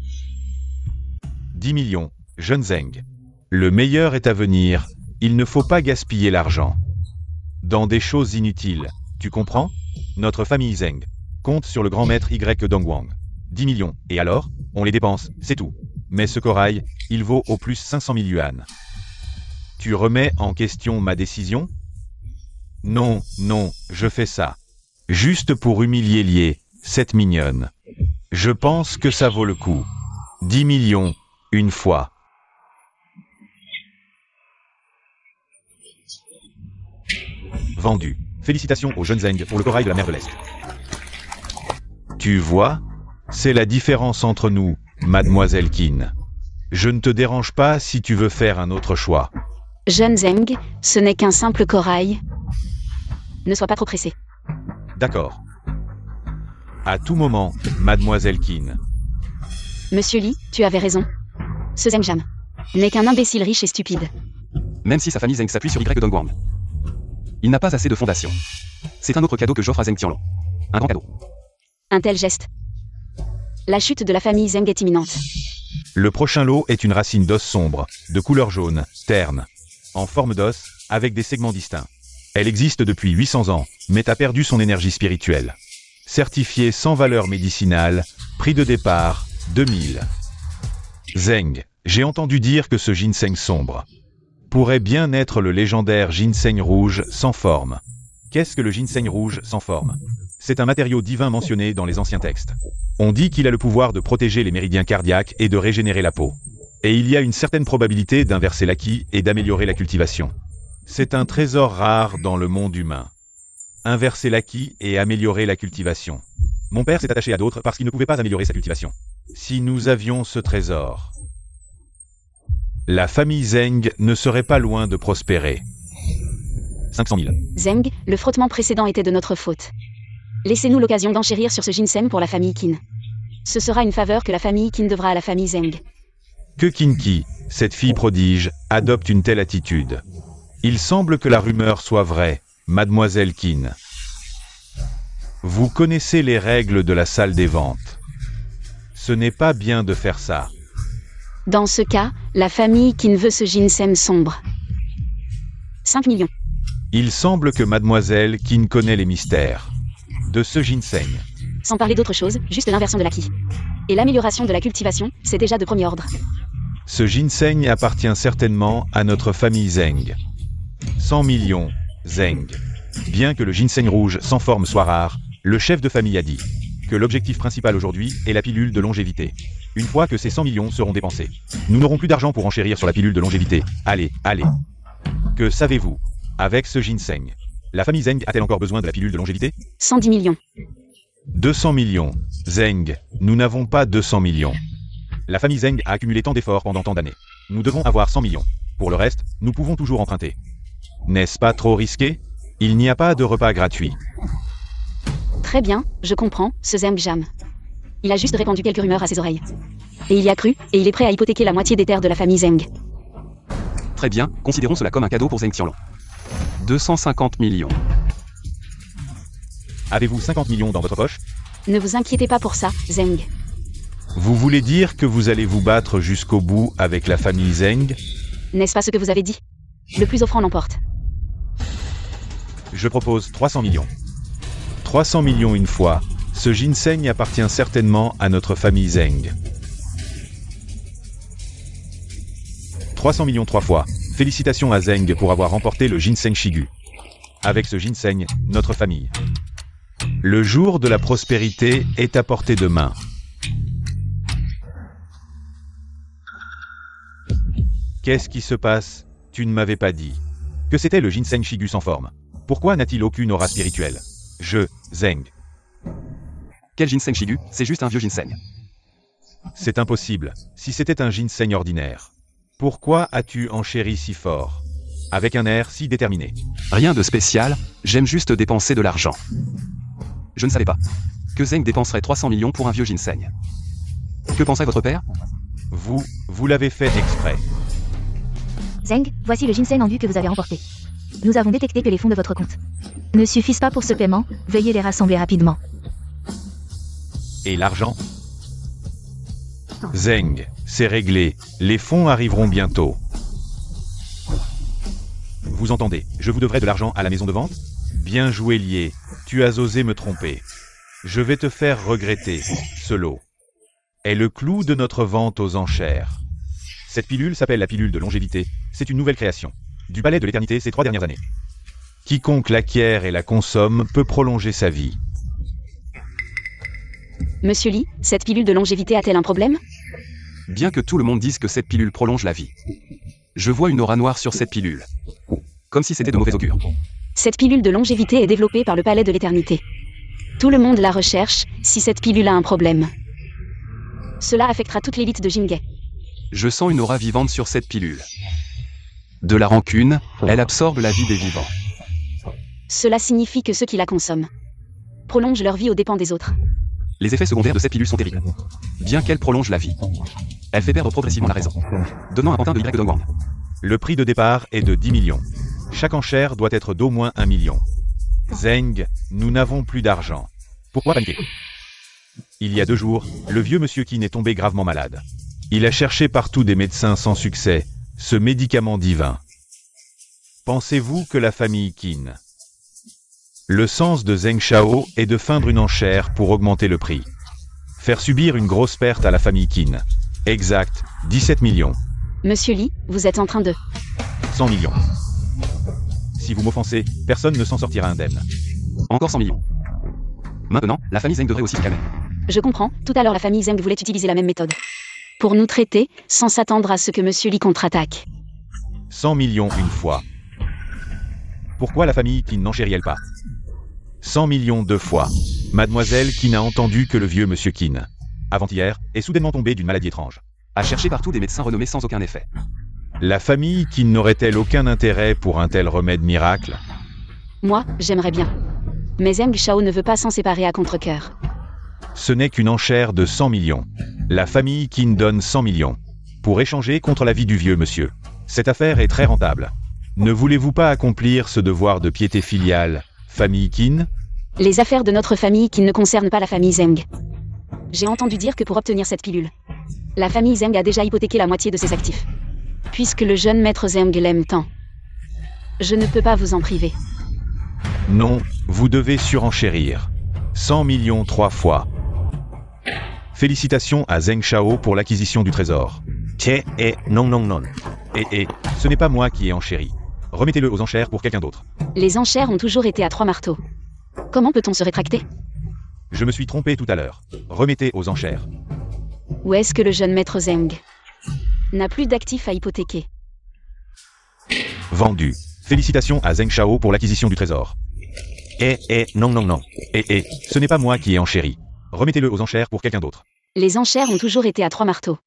10 millions, jeune Zeng. Le meilleur est à venir, il ne faut pas gaspiller l'argent. Dans des choses inutiles, tu comprends? Notre famille Zeng compte sur le grand maître Y Dongwang. 10 millions, et alors? On les dépense, c'est tout. Mais ce corail, il vaut au plus 500 000 yuan. Tu remets en question ma décision? Non, non, je fais ça. Juste pour humilier Lié, cette mignonne. Je pense que ça vaut le coup. 10 millions, une fois. Vendu. Félicitations aux jeunes Zeng pour le corail de la mer de l'Est. Tu vois? C'est la différence entre nous, mademoiselle Qin. Je ne te dérange pas si tu veux faire un autre choix. Jeune Zeng, ce n'est qu'un simple corail. Ne sois pas trop pressé. D'accord. À tout moment, mademoiselle Qin. Monsieur Li, tu avais raison. Ce Zeng Jam n'est qu'un imbécile riche et stupide. Même si sa famille Zeng s'appuie sur Y Dongwang. Il n'a pas assez de fondation. C'est un autre cadeau que j'offre à Zeng Tianlong. Un grand cadeau. Un tel geste. La chute de la famille Zeng est imminente. Le prochain lot est une racine d'os sombre, de couleur jaune, terne, en forme d'os, avec des segments distincts. Elle existe depuis 800 ans, mais a perdu son énergie spirituelle. Certifiée sans valeur médicinale, prix de départ, 2000. Zeng, j'ai entendu dire que ce ginseng sombre pourrait bien être le légendaire ginseng rouge sans forme. Qu'est-ce que le ginseng rouge sans forme? C'est un matériau divin mentionné dans les anciens textes. On dit qu'il a le pouvoir de protéger les méridiens cardiaques et de régénérer la peau. Et il y a une certaine probabilité d'inverser l'acquis et d'améliorer la cultivation. C'est un trésor rare dans le monde humain. Inverser l'acquis et améliorer la cultivation. Mon père s'est attaché à d'autres parce qu'il ne pouvait pas améliorer sa cultivation. Si nous avions ce trésor, la famille Zeng ne serait pas loin de prospérer. 500 000. Zeng, le frottement précédent était de notre faute. Laissez-nous l'occasion d'enchérir sur ce ginseng pour la famille Qin. Ce sera une faveur que la famille Qin devra à la famille Zeng. Que Qin, cette fille prodige, adopte une telle attitude. Il semble que la rumeur soit vraie, mademoiselle Qin. Vous connaissez les règles de la salle des ventes. Ce n'est pas bien de faire ça. Dans ce cas, la famille Qin veut ce ginseng sombre. 5 millions. Il semble que mademoiselle Qin connaît les mystères de ce ginseng. Sans parler d'autre chose, juste l'inversion de l'acquis. Et l'amélioration de la cultivation, c'est déjà de premier ordre. Ce ginseng appartient certainement à notre famille Zeng. 100 millions, Zeng. Bien que le ginseng rouge sans forme soit rare, le chef de famille a dit que l'objectif principal aujourd'hui est la pilule de longévité. Une fois que ces 100 millions seront dépensés, nous n'aurons plus d'argent pour enchérir sur la pilule de longévité. Allez, allez. Que savez-vous? Avec ce ginseng, la famille Zeng a-t-elle encore besoin de la pilule de longévité? 110 millions. 200 millions. Zeng, nous n'avons pas 200 millions. La famille Zeng a accumulé tant d'efforts pendant tant d'années. Nous devons avoir 100 millions. Pour le reste, nous pouvons toujours emprunter. N'est-ce pas trop risqué? Il n'y a pas de repas gratuit. Très bien, je comprends, ce Zeng Jam. Il a juste répandu quelques rumeurs à ses oreilles. Et il y a cru, et il est prêt à hypothéquer la moitié des terres de la famille Zeng. Très bien, considérons cela comme un cadeau pour Zeng Tianlong. 250 millions. Avez-vous 50 millions dans votre poche? Ne vous inquiétez pas pour ça, Zeng. Vous voulez dire que vous allez vous battre jusqu'au bout avec la famille Zeng? N'est-ce pas ce que vous avez dit? Le plus offrant l'emporte. Je propose 300 millions. 300 millions une fois. Ce ginseng appartient certainement à notre famille Zeng. 300 millions 3 fois. Félicitations à Zeng pour avoir remporté le ginseng Shigu. Avec ce ginseng, notre famille. Le jour de la prospérité est à portée de main. Qu'est-ce qui se passe? Tu ne m'avais pas dit que c'était le ginseng Shigu sans forme. Pourquoi n'a-t-il aucune aura spirituelle? Zeng. Quel ginseng Shigu? C'est juste un vieux ginseng. C'est impossible. Si c'était un ginseng ordinaire. Pourquoi as-tu enchéri si fort? avec un air si déterminé. Rien de spécial, j'aime juste dépenser de l'argent. Je ne savais pas que Zeng dépenserait 300 millions pour un vieux ginseng. Que penserait votre père? Vous l'avez fait exprès. Zeng, voici le ginseng en vue que vous avez remporté. Nous avons détecté que les fonds de votre compte ne suffisent pas pour ce paiement, veuillez les rassembler rapidement. Et l'argent? Zeng, c'est réglé, les fonds arriveront bientôt. Vous entendez, je vous devrais de l'argent à la maison de vente? Bien joué Lié, tu as osé me tromper. Je vais te faire regretter, ce lot est le clou de notre vente aux enchères. Cette pilule s'appelle la pilule de longévité, c'est une nouvelle création du palais de l'éternité ces 3 dernières années. Quiconque l'acquiert et la consomme peut prolonger sa vie. Monsieur Lee, cette pilule de longévité a-t-elle un problème? Bien que tout le monde dise que cette pilule prolonge la vie. Je vois une aura noire sur cette pilule. Comme si c'était de mauvais augure. Cette pilule de longévité est développée par le palais de l'éternité. Tout le monde la recherche, si cette pilule a un problème. Cela affectera toute l'élite de Jinghe. Je sens une aura vivante sur cette pilule. De la rancune, elle absorbe la vie des vivants. Cela signifie que ceux qui la consomment prolongent leur vie aux dépens des autres. Les effets secondaires de cette pilule sont terribles. Bien qu'elle prolonge la vie, elle fait perdre progressivement la raison, donnant un pantin de Y Dongwang. Le prix de départ est de 10 millions. Chaque enchère doit être d'au moins 1 million. Zeng, nous n'avons plus d'argent. Pourquoi paniquer? Il y a 2 jours, le vieux monsieur Qin est tombé gravement malade. Il a cherché partout des médecins sans succès, ce médicament divin. Pensez-vous que la famille Qin... Le sens de Zeng Shao est de feindre une enchère pour augmenter le prix. Faire subir une grosse perte à la famille Qin. Exact, 17 millions. Monsieur Lee, vous êtes en train de... 100 millions. Si vous m'offensez, personne ne s'en sortira indemne. Encore 100 millions. Maintenant, la famille Zeng devrait aussi se calmer. Je comprends, tout à l'heure la famille Zeng voulait utiliser la même méthode. Pour nous traiter, sans s'attendre à ce que Monsieur Lee contre-attaque. 100 millions une fois. Pourquoi la famille Qin n'enchérit-elle pas? 100 millions 2 fois. Mademoiselle qui n'a entendu que le vieux monsieur Qin, avant-hier, est soudainement tombée d'une maladie étrange. À chercher partout des médecins renommés sans aucun effet. La famille Qin n'aurait-elle aucun intérêt pour un tel remède miracle? Moi, j'aimerais bien. Mais Zeng Shao ne veut pas s'en séparer à contre-cœur. Ce n'est qu'une enchère de 100 millions. La famille Qin donne 100 millions. Pour échanger contre la vie du vieux monsieur. Cette affaire est très rentable. Ne voulez-vous pas accomplir ce devoir de piété filiale, famille Qin? Les affaires de notre famille qui ne concernent pas la famille Zeng. J'ai entendu dire que pour obtenir cette pilule, la famille Zeng a déjà hypothéqué la moitié de ses actifs. Puisque le jeune maître Zeng l'aime tant. Je ne peux pas vous en priver. Non, vous devez surenchérir. 100 millions 3 fois. Félicitations à Zeng Shao pour l'acquisition du trésor. Non. Ce n'est pas moi qui ai enchéri. Remettez-le aux enchères pour quelqu'un d'autre. Les enchères ont toujours été à 3 marteaux. Comment peut-on se rétracter? Je me suis trompé tout à l'heure. Remettez aux enchères. Où est-ce que le jeune maître Zeng n'a plus d'actifs à hypothéquer? Vendu. Félicitations à Zeng Shao pour l'acquisition du trésor. Non. Ce n'est pas moi qui ai enchéri. Remettez-le aux enchères pour quelqu'un d'autre. Les enchères ont toujours été à 3 marteaux.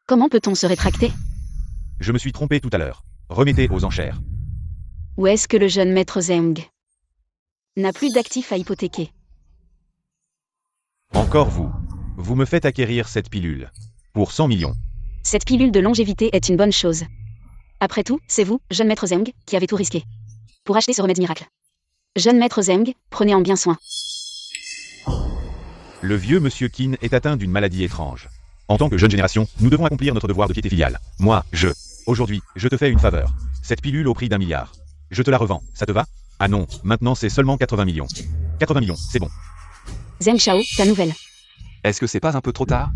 Comment peut-on se rétracter? Je me suis trompé tout à l'heure. Remettez aux enchères. Où est-ce que le jeune maître Zeng n'a plus d'actifs à hypothéquer? Encore vous. Vous me faites acquérir cette pilule. Pour 100 millions. Cette pilule de longévité est une bonne chose. Après tout, c'est vous, jeune maître Zeng, qui avez tout risqué pour acheter ce remède miracle. Jeune maître Zeng, prenez en bien soin. Le vieux monsieur Qin est atteint d'une maladie étrange. En tant que jeune génération, nous devons accomplir notre devoir de piété filiale. Aujourd'hui, je te fais une faveur. Cette pilule au prix d'1 milliard. Je te la revends, ça te va? Ah non, maintenant c'est seulement 80 millions. 80 millions, c'est bon. Zeng Shao, ta nouvelle. Est-ce que c'est pas un peu trop tard?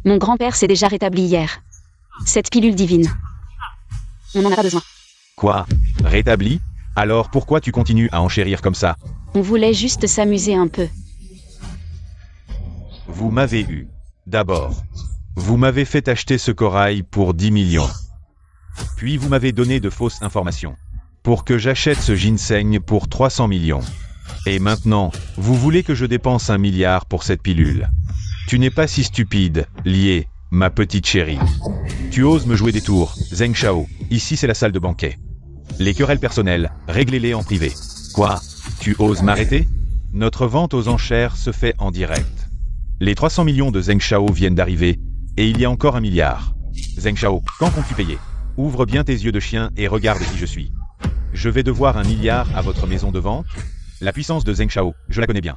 Mon grand-père s'est déjà rétabli hier. Cette pilule divine. On n'en a pas besoin. Quoi? Rétabli? Alors pourquoi tu continues à enchérir comme ça? On voulait juste s'amuser un peu. Vous m'avez eu. D'abord, vous m'avez fait acheter ce corail pour 10 millions. Puis vous m'avez donné de fausses informations. Pour que j'achète ce ginseng pour 300 millions. Et maintenant, vous voulez que je dépense 1 milliard pour cette pilule. Tu n'es pas si stupide, Lié, ma petite chérie. Tu oses me jouer des tours, Zeng Shao. Ici c'est la salle de banquet. Les querelles personnelles, réglez-les en privé. Quoi? Tu oses m'arrêter? Notre vente aux enchères se fait en direct. Les 300 millions de Zheng Shao viennent d'arriver, et il y a encore 1 milliard. Zheng Shao, quand comptes-tu payer? Ouvre bien tes yeux de chien et regarde qui je suis. Je vais devoir 1 milliard à votre maison de vente? La puissance de Zheng Shao, je la connais bien.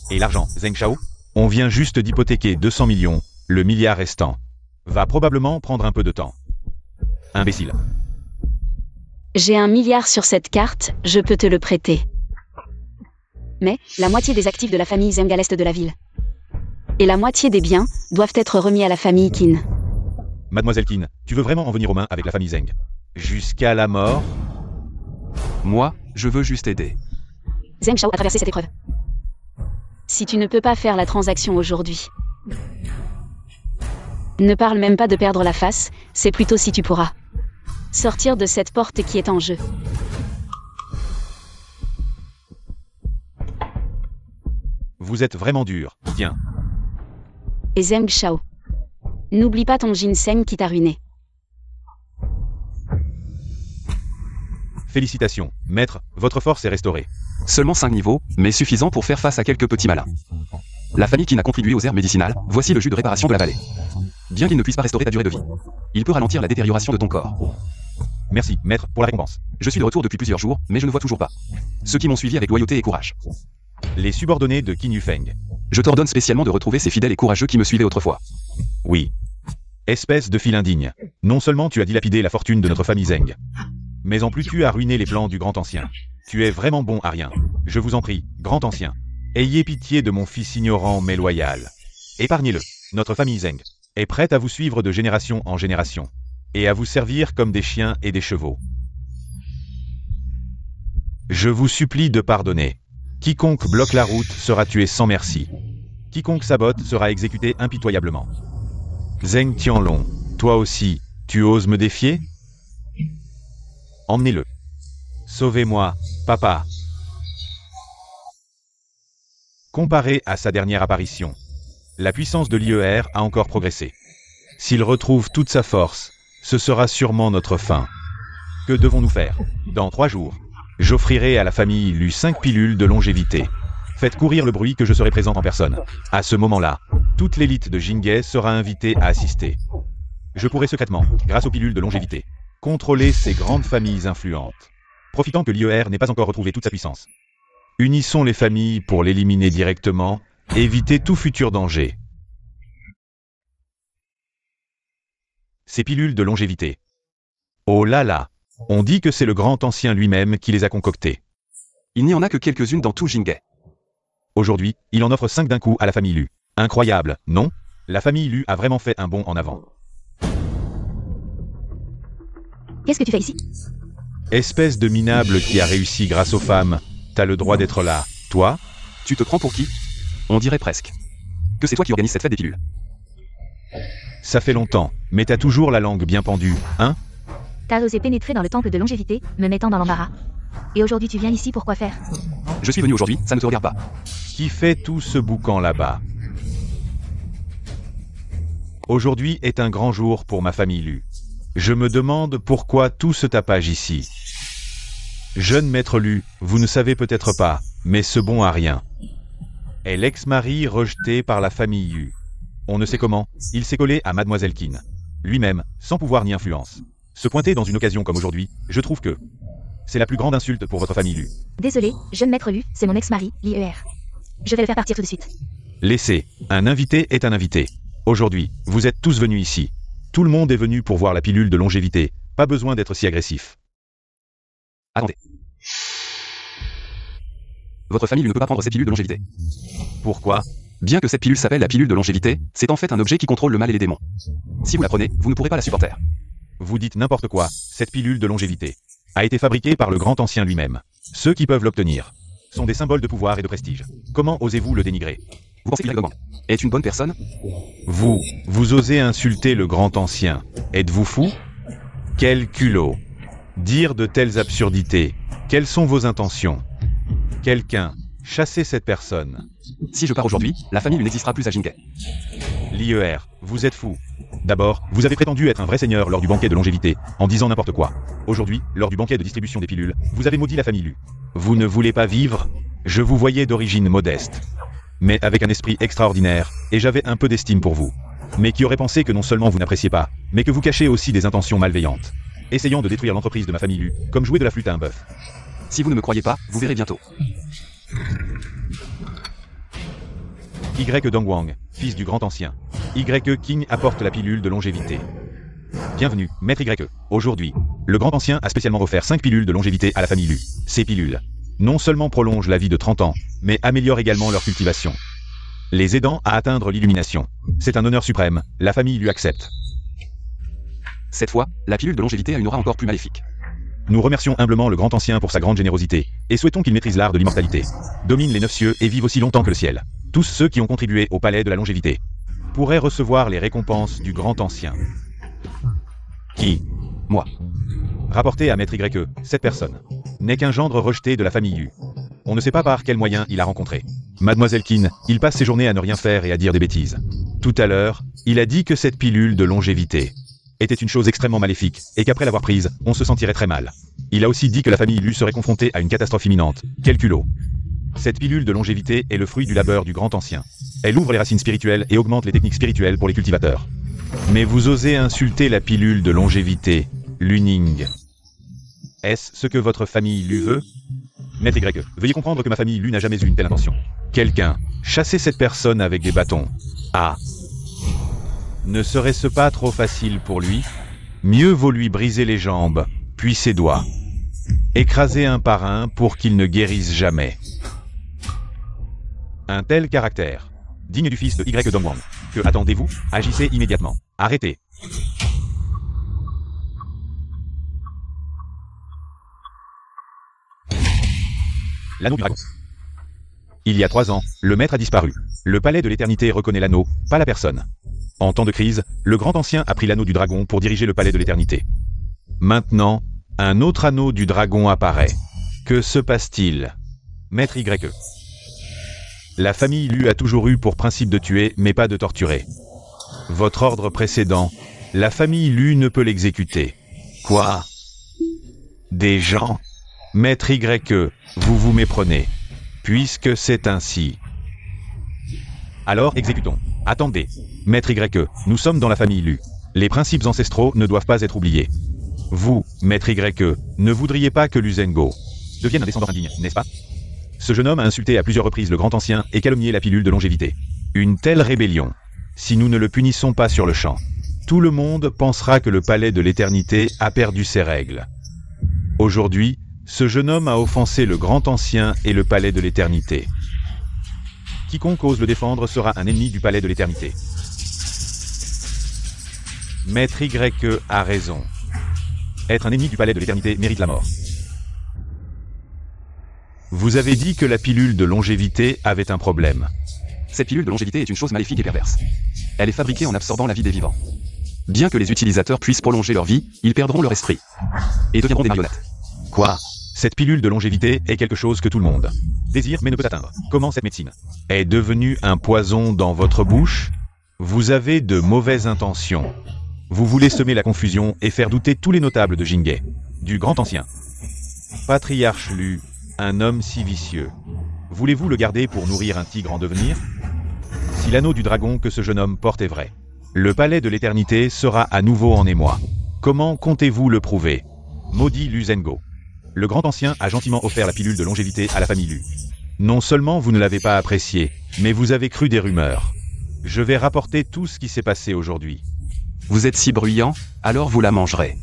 Et l'argent, Zheng Shao? On vient juste d'hypothéquer 200 millions, le milliard restant va probablement prendre un peu de temps. Imbécile. J'ai 1 milliard sur cette carte, je peux te le prêter. Mais, la moitié des actifs de la famille Zheng à l'est de la ville. Et la moitié des biens doivent être remis à la famille Qin. Mademoiselle Qin, tu veux vraiment en venir aux mains avec la famille Zheng? Jusqu'à la mort? Moi, je veux juste aider. Zheng Shao a traversé cette épreuve. Si tu ne peux pas faire la transaction aujourd'hui, ne parle même pas de perdre la face, c'est plutôt si tu pourras sortir de cette porte qui est en jeu. Vous êtes vraiment dur, tiens. Et Zheng Shao, n'oublie pas ton ginseng qui t'a ruiné. Félicitations, maître, votre force est restaurée. Seulement 5 niveaux, mais suffisant pour faire face à quelques petits malins. La famille qui n'a contribué aux herbes médicinales, voici le jus de réparation de la vallée. Bien qu'il ne puisse pas restaurer ta durée de vie, il peut ralentir la détérioration de ton corps. Merci, maître, pour la récompense. Je suis de retour depuis plusieurs jours, mais je ne vois toujours pas ceux qui m'ont suivi avec loyauté et courage. Les subordonnés de Qin Yufeng. Je t'ordonne spécialement de retrouver ces fidèles et courageux qui me suivaient autrefois. Oui. Espèce de fil indigne. Non seulement tu as dilapidé la fortune de notre famille Zheng, mais en plus tu as ruiné les plans du grand ancien. Tu es vraiment bon à rien. Je vous en prie, grand ancien. Ayez pitié de mon fils ignorant mais loyal. Épargnez-le. Notre famille Zheng est prête à vous suivre de génération en génération, et à vous servir comme des chiens et des chevaux. Je vous supplie de pardonner. Quiconque bloque la route sera tué sans merci. Quiconque sabote sera exécuté impitoyablement. Zheng Tianlong, toi aussi, tu oses me défier? Emmenez-le. Sauvez-moi, papa. Comparé à sa dernière apparition, la puissance de l'IER a encore progressé. S'il retrouve toute sa force, ce sera sûrement notre fin. Que devons-nous faire? Dans 3 jours, j'offrirai à la famille Lu 5 pilules de longévité. Faites courir le bruit que je serai présent en personne. À ce moment-là, toute l'élite de Jinghe sera invitée à assister. Je pourrai secrètement, grâce aux pilules de longévité, contrôler ces grandes familles influentes, profitant que l'IER n'ait pas encore retrouvé toute sa puissance. Unissons les familles pour l'éliminer directement, éviter tout futur danger. Ces pilules de longévité. Oh là là, on dit que c'est le grand ancien lui-même qui les a concoctées. Il n'y en a que quelques-unes dans tout Jinghe. Aujourd'hui, il en offre 5 d'un coup à la famille Lu. Incroyable, non? La famille Lu a vraiment fait un bond en avant. Qu'est-ce que tu fais ici? Espèce de minable qui a réussi grâce aux femmes, t'as le droit d'être là, toi? Tu te prends pour qui? On dirait presque que c'est toi qui organise cette fête des pilules. Ça fait longtemps, mais t'as toujours la langue bien pendue, hein? T'as osé pénétrer dans le temple de longévité, me mettant dans l'embarras. Et aujourd'hui tu viens ici pour quoi faire? Je suis venu aujourd'hui, ça ne te regarde pas. Qui fait tout ce boucan là-bas? Aujourd'hui est un grand jour pour ma famille Lu. Je me demande pourquoi tout se tapage ici. Jeune maître Lu, vous ne savez peut-être pas, mais ce bon à rien est l'ex-mari rejeté par la famille Yu. On ne sait comment, il s'est collé à Mademoiselle Qin. Lui-même, sans pouvoir ni influence. Se pointer dans une occasion comme aujourd'hui, je trouve que c'est la plus grande insulte pour votre famille Lu. Désolé, jeune maître Lu, c'est mon ex-mari, l'IER. Je vais le faire partir tout de suite. Laissez, un invité est un invité. Aujourd'hui, vous êtes tous venus ici. Tout le monde est venu pour voir la pilule de longévité. Pas besoin d'être si agressif. Attendez. Votre famille ne peut pas prendre cette pilule de longévité. Pourquoi? Bien que cette pilule s'appelle la pilule de longévité, c'est en fait un objet qui contrôle le mal et les démons. Si vous la prenez, vous ne pourrez pas la supporter. Vous dites n'importe quoi, cette pilule de longévité a été fabriquée par le grand ancien lui-même. Ceux qui peuvent l'obtenir sont des symboles de pouvoir et de prestige. Comment osez-vous le dénigrer? Vous pensez qu'il est une bonne personne? Vous osez insulter le grand ancien. Êtes-vous fou? Quel culot! Dire de telles absurdités. Quelles sont vos intentions? Quelqu'un, chassez cette personne. Si je pars aujourd'hui, la famille n'existera plus à Jinghe. L'IER, vous êtes fou. D'abord, vous avez prétendu être un vrai seigneur lors du banquet de longévité, en disant n'importe quoi. Aujourd'hui, lors du banquet de distribution des pilules, vous avez maudit la famille Lu. Vous ne voulez pas vivre? Je vous voyais d'origine modeste, mais avec un esprit extraordinaire, et j'avais un peu d'estime pour vous. Mais qui aurait pensé que non seulement vous n'appréciez pas, mais que vous cachez aussi des intentions malveillantes, essayant de détruire l'entreprise de ma famille Lu, comme jouer de la flûte à un bœuf. Si vous ne me croyez pas, vous verrez bientôt. Y. Dongwang, fils du grand ancien. Y. King apporte la pilule de longévité. Bienvenue, maître Y. Aujourd'hui, le grand ancien a spécialement offert 5 pilules de longévité à la famille Lu. Ces pilules, non seulement prolongent la vie de 30 ans, mais améliorent également leur cultivation, les aidant à atteindre l'illumination. C'est un honneur suprême, la famille Lu accepte. Cette fois, la pilule de longévité a une aura encore plus maléfique. Nous remercions humblement le grand ancien pour sa grande générosité, et souhaitons qu'il maîtrise l'art de l'immortalité, domine les 9 cieux et vive aussi longtemps que le ciel. Tous ceux qui ont contribué au palais de la longévité pourraient recevoir les récompenses du grand ancien. Qui? Moi. Rapporté à maître Y, cette personne n'est qu'un gendre rejeté de la famille Lu. On ne sait pas par quel moyen il a rencontré Mademoiselle Qin. Il passe ses journées à ne rien faire et à dire des bêtises. Tout à l'heure, il a dit que cette pilule de longévité était une chose extrêmement maléfique, et qu'après l'avoir prise, on se sentirait très mal. Il a aussi dit que la famille Lu serait confrontée à une catastrophe imminente. Quel culot! Cette pilule de longévité est le fruit du labeur du grand ancien. Elle ouvre les racines spirituelles et augmente les techniques spirituelles pour les cultivateurs. Mais vous osez insulter la pilule de longévité, Luning. Est-ce ce que votre famille Lu veut? Maître Y, veuillez comprendre que ma famille Lu n'a jamais eu une telle intention. Quelqu'un, chassez cette personne avec des bâtons. Ah! Ne serait-ce pas trop facile pour lui? Mieux vaut lui briser les jambes, puis ses doigts. Écraser un par un pour qu'il ne guérisse jamais. Un tel caractère, digne du fils de Y. Dongwang. Que attendez-vous? Agissez immédiatement. Arrêtez. L'anneau du dragon. Il y a 3 ans, le maître a disparu. Le palais de l'éternité reconnaît l'anneau, pas la personne. En temps de crise, le grand ancien a pris l'anneau du dragon pour diriger le palais de l'éternité. Maintenant, un autre anneau du dragon apparaît. Que se passe-t-il? Maître Y. La famille Lu a toujours eu pour principe de tuer, mais pas de torturer. Votre ordre précédent, la famille Lu ne peut l'exécuter. Quoi? Des gens? Maître Y, vous vous méprenez. Puisque c'est ainsi. Alors exécutons. Attendez. Maître Y, nous sommes dans la famille Lu. Les principes ancestraux ne doivent pas être oubliés. Vous, Maître Y, ne voudriez pas que Lu Zhengo devienne un descendant indigne, n'est-ce pas? Ce jeune homme a insulté à plusieurs reprises le grand ancien et calomnié la pilule de longévité. Une telle rébellion, si nous ne le punissons pas sur le champ, tout le monde pensera que le palais de l'éternité a perdu ses règles. Aujourd'hui, ce jeune homme a offensé le grand ancien et le palais de l'éternité. Quiconque ose le défendre sera un ennemi du palais de l'éternité. Maître Y a raison. Être un ennemi du palais de l'éternité mérite la mort. Vous avez dit que la pilule de longévité avait un problème. Cette pilule de longévité est une chose maléfique et perverse. Elle est fabriquée en absorbant la vie des vivants. Bien que les utilisateurs puissent prolonger leur vie, ils perdront leur esprit et deviendront des marionnettes. Quoi? Cette pilule de longévité est quelque chose que tout le monde désire mais ne peut atteindre. Comment cette médecine est devenue un poison dans votre bouche? Vous avez de mauvaises intentions. Vous voulez semer la confusion et faire douter tous les notables de Jinghe, du grand ancien. Patriarche Lu, un homme si vicieux. Voulez-vous le garder pour nourrir un tigre en devenir? Si l'anneau du dragon que ce jeune homme porte est vrai, le palais de l'éternité sera à nouveau en émoi. Comment comptez-vous le prouver? Maudit Lu Zhengo. Le grand ancien a gentiment offert la pilule de longévité à la famille Lu. Non seulement vous ne l'avez pas apprécié, mais vous avez cru des rumeurs. Je vais rapporter tout ce qui s'est passé aujourd'hui. Vous êtes si bruyant, alors vous la mangerez.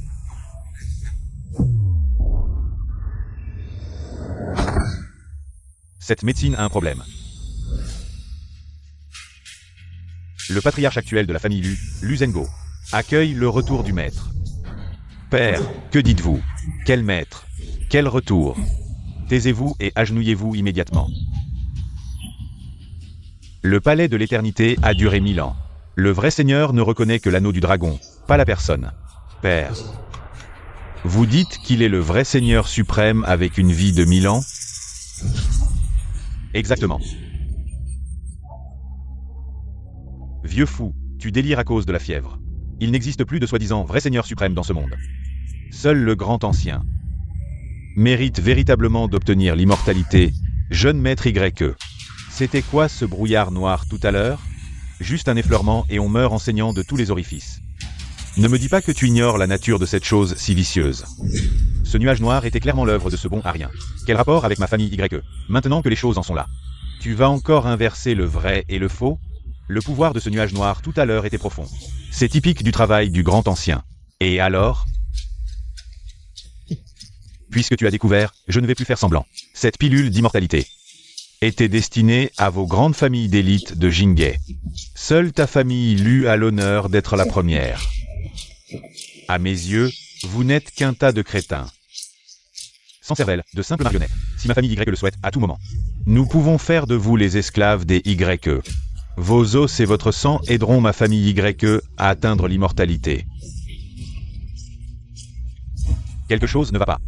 Cette médecine a un problème. Le patriarche actuel de la famille Lu, Lu Zhengo, accueille le retour du maître. Père, que dites-vous? Quel maître? Quel retour? Taisez-vous et agenouillez-vous immédiatement. Le palais de l'éternité a duré 1000 ans. Le vrai seigneur ne reconnaît que l'anneau du dragon, pas la personne. Père, vous dites qu'il est le vrai seigneur suprême avec une vie de 1000 ans? Exactement. Vieux fou, Tu délires à cause de la fièvre. Il n'existe plus de soi-disant vrai Seigneur suprême dans ce monde. Seul le grand ancien mérite véritablement d'obtenir l'immortalité, jeune maître YE. C'était quoi ce brouillard noir tout à l'heure? Juste un effleurement et on meurt en saignant de tous les orifices. Ne me dis pas que tu ignores la nature de cette chose si vicieuse. Ce nuage noir était clairement l'œuvre de ce bon arien. Quel rapport avec ma famille YE? Maintenant que les choses en sont là. Tu vas encore inverser le vrai et le faux? Le pouvoir de ce nuage noir tout à l'heure était profond. C'est typique du travail du grand ancien. Et alors? Puisque tu as découvert, je ne vais plus faire semblant. Cette pilule d'immortalité était destinée à vos grandes familles d'élite de Jingei. Seule ta famille l'eut à l'honneur d'être la première. À mes yeux, vous n'êtes qu'un tas de crétins. Sans cervelle, de simples marionnettes. Si ma famille YE le souhaite, à tout moment. Nous pouvons faire de vous les esclaves des YE. Vos os et votre sang aideront ma famille YE à atteindre l'immortalité. Quelque chose ne va pas.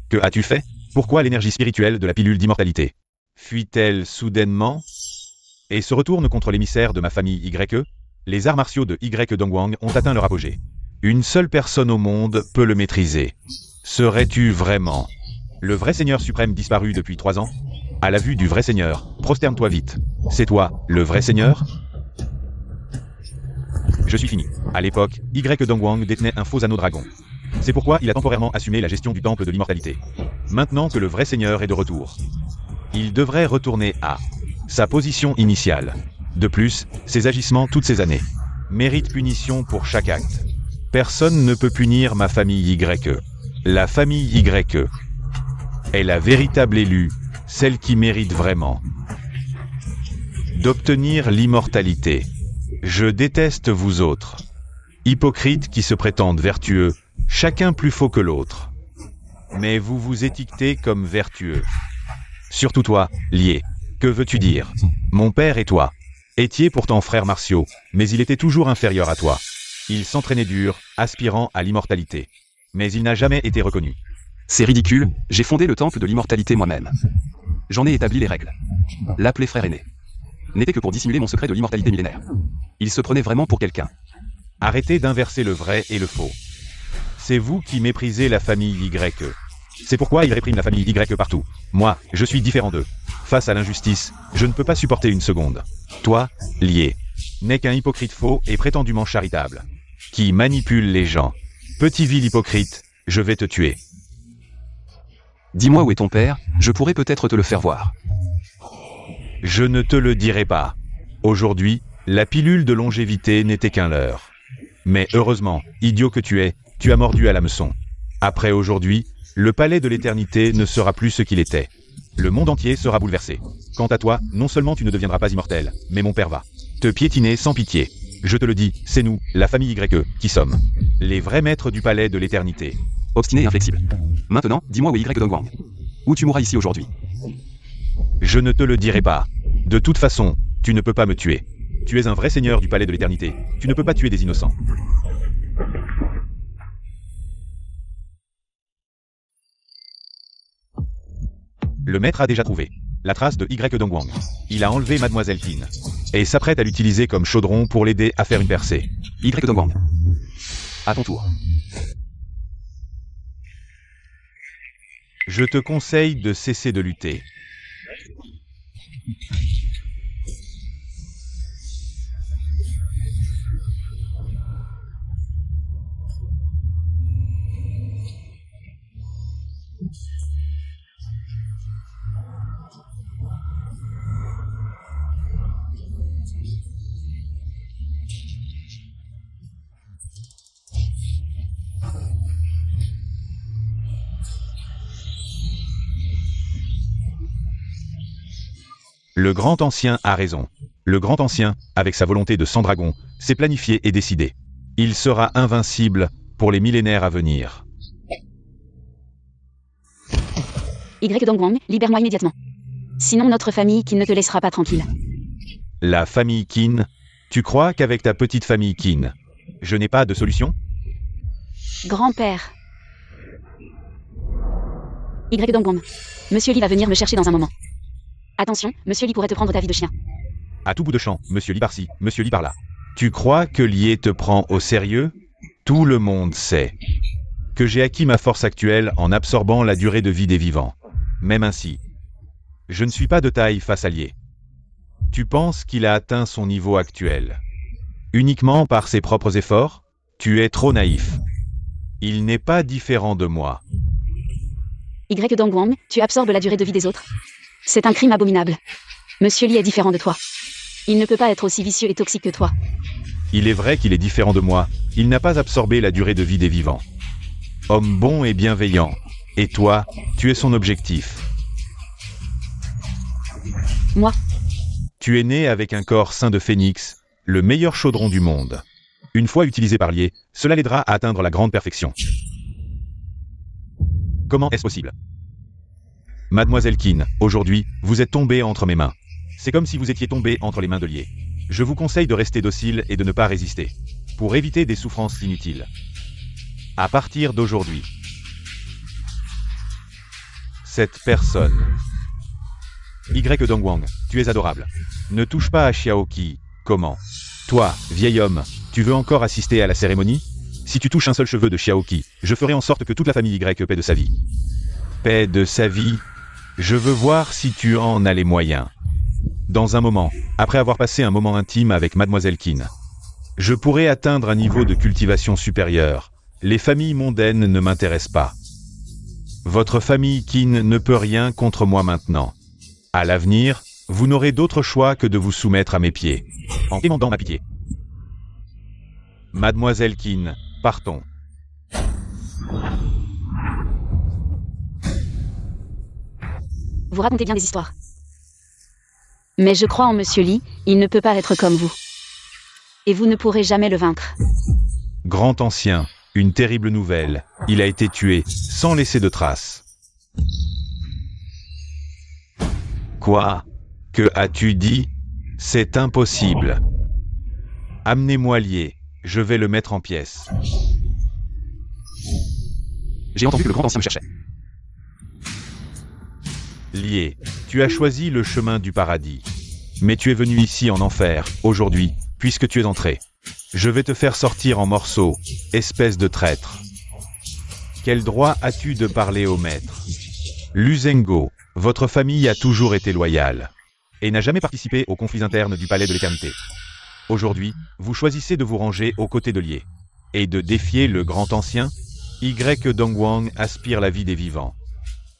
Que as-tu fait? Pourquoi l'énergie spirituelle de la pilule d'immortalité fuit-elle soudainement et se retourne contre l'émissaire de ma famille YE? Les arts martiaux de YE Dongwang ont atteint leur apogée. Une seule personne au monde peut le maîtriser. Serais-tu vraiment le vrai Seigneur suprême disparu depuis 3 ans? À la vue du vrai Seigneur, prosterne-toi vite. C'est toi, le vrai Seigneur? Je suis fini. À l'époque, YE Dongwang détenait un faux anneau dragon. C'est pourquoi il a temporairement assumé la gestion du temple de l'immortalité. Maintenant que le vrai Seigneur est de retour, il devrait retourner à sa position initiale. De plus, ses agissements toutes ces années méritent punition pour chaque acte. Personne ne peut punir ma famille YE. La famille YE est la véritable élue, celle qui mérite vraiment d'obtenir l'immortalité. Je déteste vous autres, hypocrites qui se prétendent vertueux, chacun plus faux que l'autre. Mais vous vous étiquetez comme vertueux. Surtout toi, Lié. Que veux-tu dire? Mon père et toi étiez pourtant frères martiaux, mais il était toujours inférieur à toi. Il s'entraînait dur, aspirant à l'immortalité. Mais il n'a jamais été reconnu. C'est ridicule, j'ai fondé le temple de l'immortalité moi-même. J'en ai établi les règles. L'appeler frère aîné n'était que pour dissimuler mon secret de l'immortalité millénaire. Il se prenait vraiment pour quelqu'un. Arrêtez d'inverser le vrai et le faux. C'est vous qui méprisez la famille YE. C'est pourquoi il réprime la famille YE partout. Moi, je suis différent d'eux. Face à l'injustice, je ne peux pas supporter une seconde. Toi, Lié, n'est qu'un hypocrite faux et prétendument charitable, qui manipule les gens. Petit vil hypocrite, je vais te tuer. Dis-moi où est ton père, je pourrais peut-être te le faire voir. Je ne te le dirai pas. Aujourd'hui, la pilule de longévité n'était qu'un leurre. Mais heureusement, idiot que tu es, tu as mordu à l'hameçon. Après aujourd'hui, le palais de l'éternité ne sera plus ce qu'il était. Le monde entier sera bouleversé. Quant à toi, non seulement tu ne deviendras pas immortel, mais mon père va te piétiner sans pitié. Je te le dis, c'est nous, la famille YE, qui sommes les vrais maîtres du palais de l'éternité. Obstiné et inflexible. Maintenant, dis-moi où est YE Dongwang. Ou tu mourras ici aujourd'hui. Je ne te le dirai pas. De toute façon, tu ne peux pas me tuer. Tu es un vrai seigneur du palais de l'éternité. Tu ne peux pas tuer des innocents. Le maître a déjà trouvé la trace de YE Dongwang. Il a enlevé Mademoiselle Tin et s'apprête à l'utiliser comme chaudron pour l'aider à faire une percée. YE Dongwang. À ton tour. Je te conseille de cesser de lutter. Le grand ancien a raison. Le grand ancien, avec sa volonté de sang dragon, s'est planifié et décidé. Il sera invincible pour les millénaires à venir. YE Dongwang, libère-moi immédiatement. Sinon notre famille qui ne te laissera pas tranquille. La famille Qin? Tu crois qu'avec ta petite famille Qin, je n'ai pas de solution? Grand-père. YE Dongwang. Monsieur Li va venir me chercher dans un moment. Attention, Monsieur Li pourrait te prendre ta vie de chien. À tout bout de champ, Monsieur Li par-ci, Monsieur Li par-là. Tu crois que Lié te prend au sérieux? Tout le monde sait que j'ai acquis ma force actuelle en absorbant la durée de vie des vivants. Même ainsi, je ne suis pas de taille face à Lié. Tu penses qu'il a atteint son niveau actuel uniquement par ses propres efforts? Tu es trop naïf. Il n'est pas différent de moi. Y. Dongwang, tu absorbes la durée de vie des autres. C'est un crime abominable. Monsieur Li est différent de toi. Il ne peut pas être aussi vicieux et toxique que toi. Il est vrai qu'il est différent de moi. Il n'a pas absorbé la durée de vie des vivants. Homme bon et bienveillant. Et toi, tu es son objectif. Moi, Tu es né avec un corps sain de phénix, le meilleur chaudron du monde. Une fois utilisé par Lié, cela l'aidera à atteindre la grande perfection. Comment est-ce possible? Mademoiselle Qin, aujourd'hui, vous êtes tombée entre mes mains. C'est comme si vous étiez tombée entre les mains de Lié. Je vous conseille de rester docile et de ne pas résister, pour éviter des souffrances inutiles. À partir d'aujourd'hui, cette personne... Y. Dongwang, tu es adorable. Ne touche pas à Xiaoqi. Comment? Toi, vieil homme, tu veux encore assister à la cérémonie? Si tu touches un seul cheveu de Xiaoqi, je ferai en sorte que toute la famille Y paie de sa vie. Paie de sa vie? Je veux voir si tu en as les moyens. Dans un moment, après avoir passé un moment intime avec Mademoiselle Qin, je pourrais atteindre un niveau de cultivation supérieur. Les familles mondaines ne m'intéressent pas. Votre famille Qin ne peut rien contre moi maintenant. À l'avenir, vous n'aurez d'autre choix que de vous soumettre à mes pieds, en demandant ma pitié. Mademoiselle Qin, partons. vous racontez bien des histoires. Mais je crois en Monsieur Li, il ne peut pas être comme vous. Et vous ne pourrez jamais le vaincre. Grand ancien, une terrible nouvelle. Il a été tué, sans laisser de traces. Quoi? Que as-tu dit? C'est impossible. Amenez-moi Lié, je vais le mettre en pièces. J'ai entendu que le grand ancien me cherchait. Lié, tu as choisi le chemin du paradis. Mais tu es venu ici en enfer, aujourd'hui, puisque tu es entré. Je vais te faire sortir en morceaux, espèce de traître. Quel droit as-tu de parler au maître? Luzengo, votre famille a toujours été loyale, et n'a jamais participé aux conflits internes du palais de l'éternité. Aujourd'hui, vous choisissez de vous ranger aux côtés de Lié, et de défier le grand ancien. Y. Dongwang aspire la vie des vivants,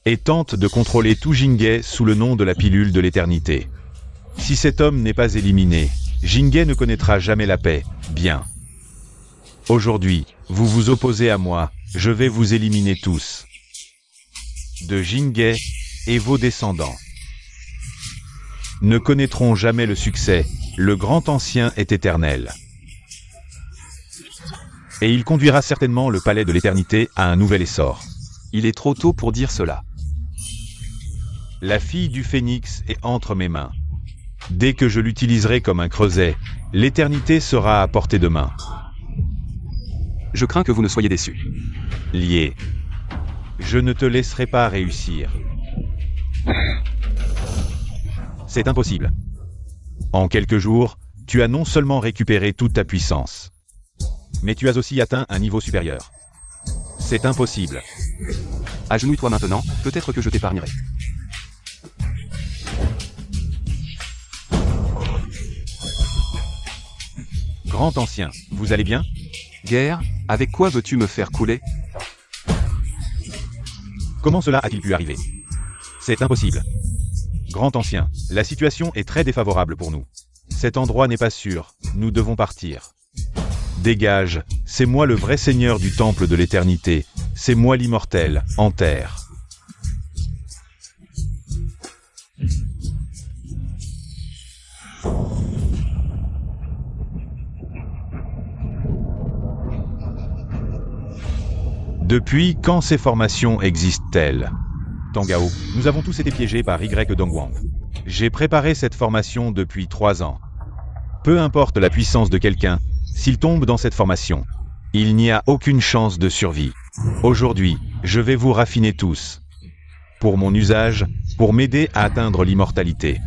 et tente de contrôler tout Jinghe sous le nom de la pilule de l'éternité. Si cet homme n'est pas éliminé, Jinghe ne connaîtra jamais la paix. Bien. Aujourd'hui, vous vous opposez à moi, je vais vous éliminer tous. De Jinghe et vos descendants ne connaîtront jamais le succès, le grand ancien est éternel. Et il conduira certainement le palais de l'éternité à un nouvel essor. Il est trop tôt pour dire cela. La fille du phénix est entre mes mains. Dès que je l'utiliserai comme un creuset, l'éternité sera à portée de main. Je crains que vous ne soyez déçus. Lié, je ne te laisserai pas réussir. C'est impossible. En quelques jours, tu as non seulement récupéré toute ta puissance, mais tu as aussi atteint un niveau supérieur. C'est impossible. Agenouille-toi maintenant, peut-être que je t'épargnerai. Grand ancien, vous allez bien? Guerre, avec quoi veux-tu me faire couler? Comment cela a-t-il pu arriver? C'est impossible. Grand ancien, la situation est très défavorable pour nous. Cet endroit n'est pas sûr, nous devons partir. Dégage, c'est moi le vrai seigneur du temple de l'éternité, c'est moi l'immortel, en terre. Depuis quand ces formations existent-elles? Tangao, nous avons tous été piégés par Y. Dongwang. J'ai préparé cette formation depuis 3 ans. Peu importe la puissance de quelqu'un, s'il tombe dans cette formation, il n'y a aucune chance de survie. Aujourd'hui, je vais vous raffiner tous. Pour mon usage, pour m'aider à atteindre l'immortalité.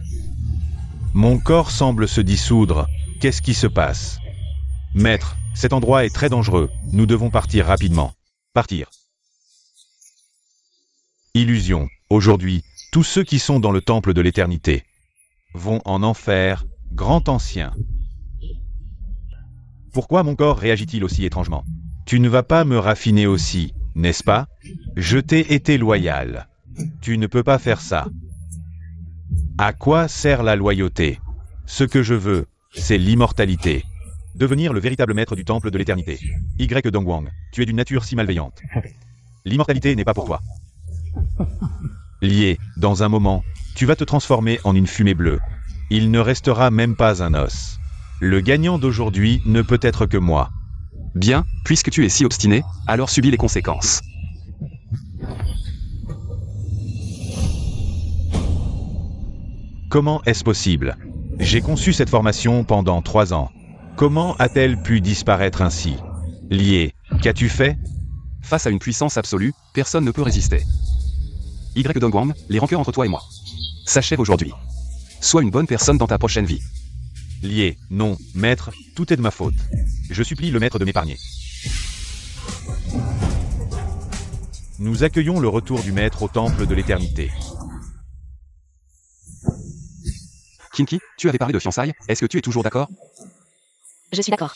Mon corps semble se dissoudre. Qu'est-ce qui se passe? Maître, cet endroit est très dangereux. Nous devons partir rapidement. Partir. Illusion. Aujourd'hui, tous ceux qui sont dans le temple de l'éternité vont en enfer, grand ancien. Pourquoi mon corps réagit-il aussi étrangement? Tu ne vas pas me raffiner aussi, n'est-ce pas? Je t'ai été loyal. Tu ne peux pas faire ça. À quoi sert la loyauté? Ce que je veux, c'est l'immortalité. Devenir le véritable maître du temple de l'éternité. Y. Dongwang, tu es d'une nature si malveillante. L'immortalité n'est pas pour toi. Lié, dans un moment, tu vas te transformer en une fumée bleue. Il ne restera même pas un os. Le gagnant d'aujourd'hui ne peut être que moi. Bien, puisque tu es si obstiné, alors subis les conséquences. Comment est-ce possible? J'ai conçu cette formation pendant 3 ans. Comment a-t-elle pu disparaître ainsi? Lié, qu'as-tu fait? Face à une puissance absolue, personne ne peut résister. Y. Dongwang, les rancœurs entre toi et moi s'achèvent aujourd'hui. Sois une bonne personne dans ta prochaine vie. Lié, non, maître, tout est de ma faute. Je supplie le maître de m'épargner. Nous accueillons le retour du maître au temple de l'éternité. Kinky, tu avais parlé de fiançailles, est-ce que tu es toujours d'accord? Je suis d'accord.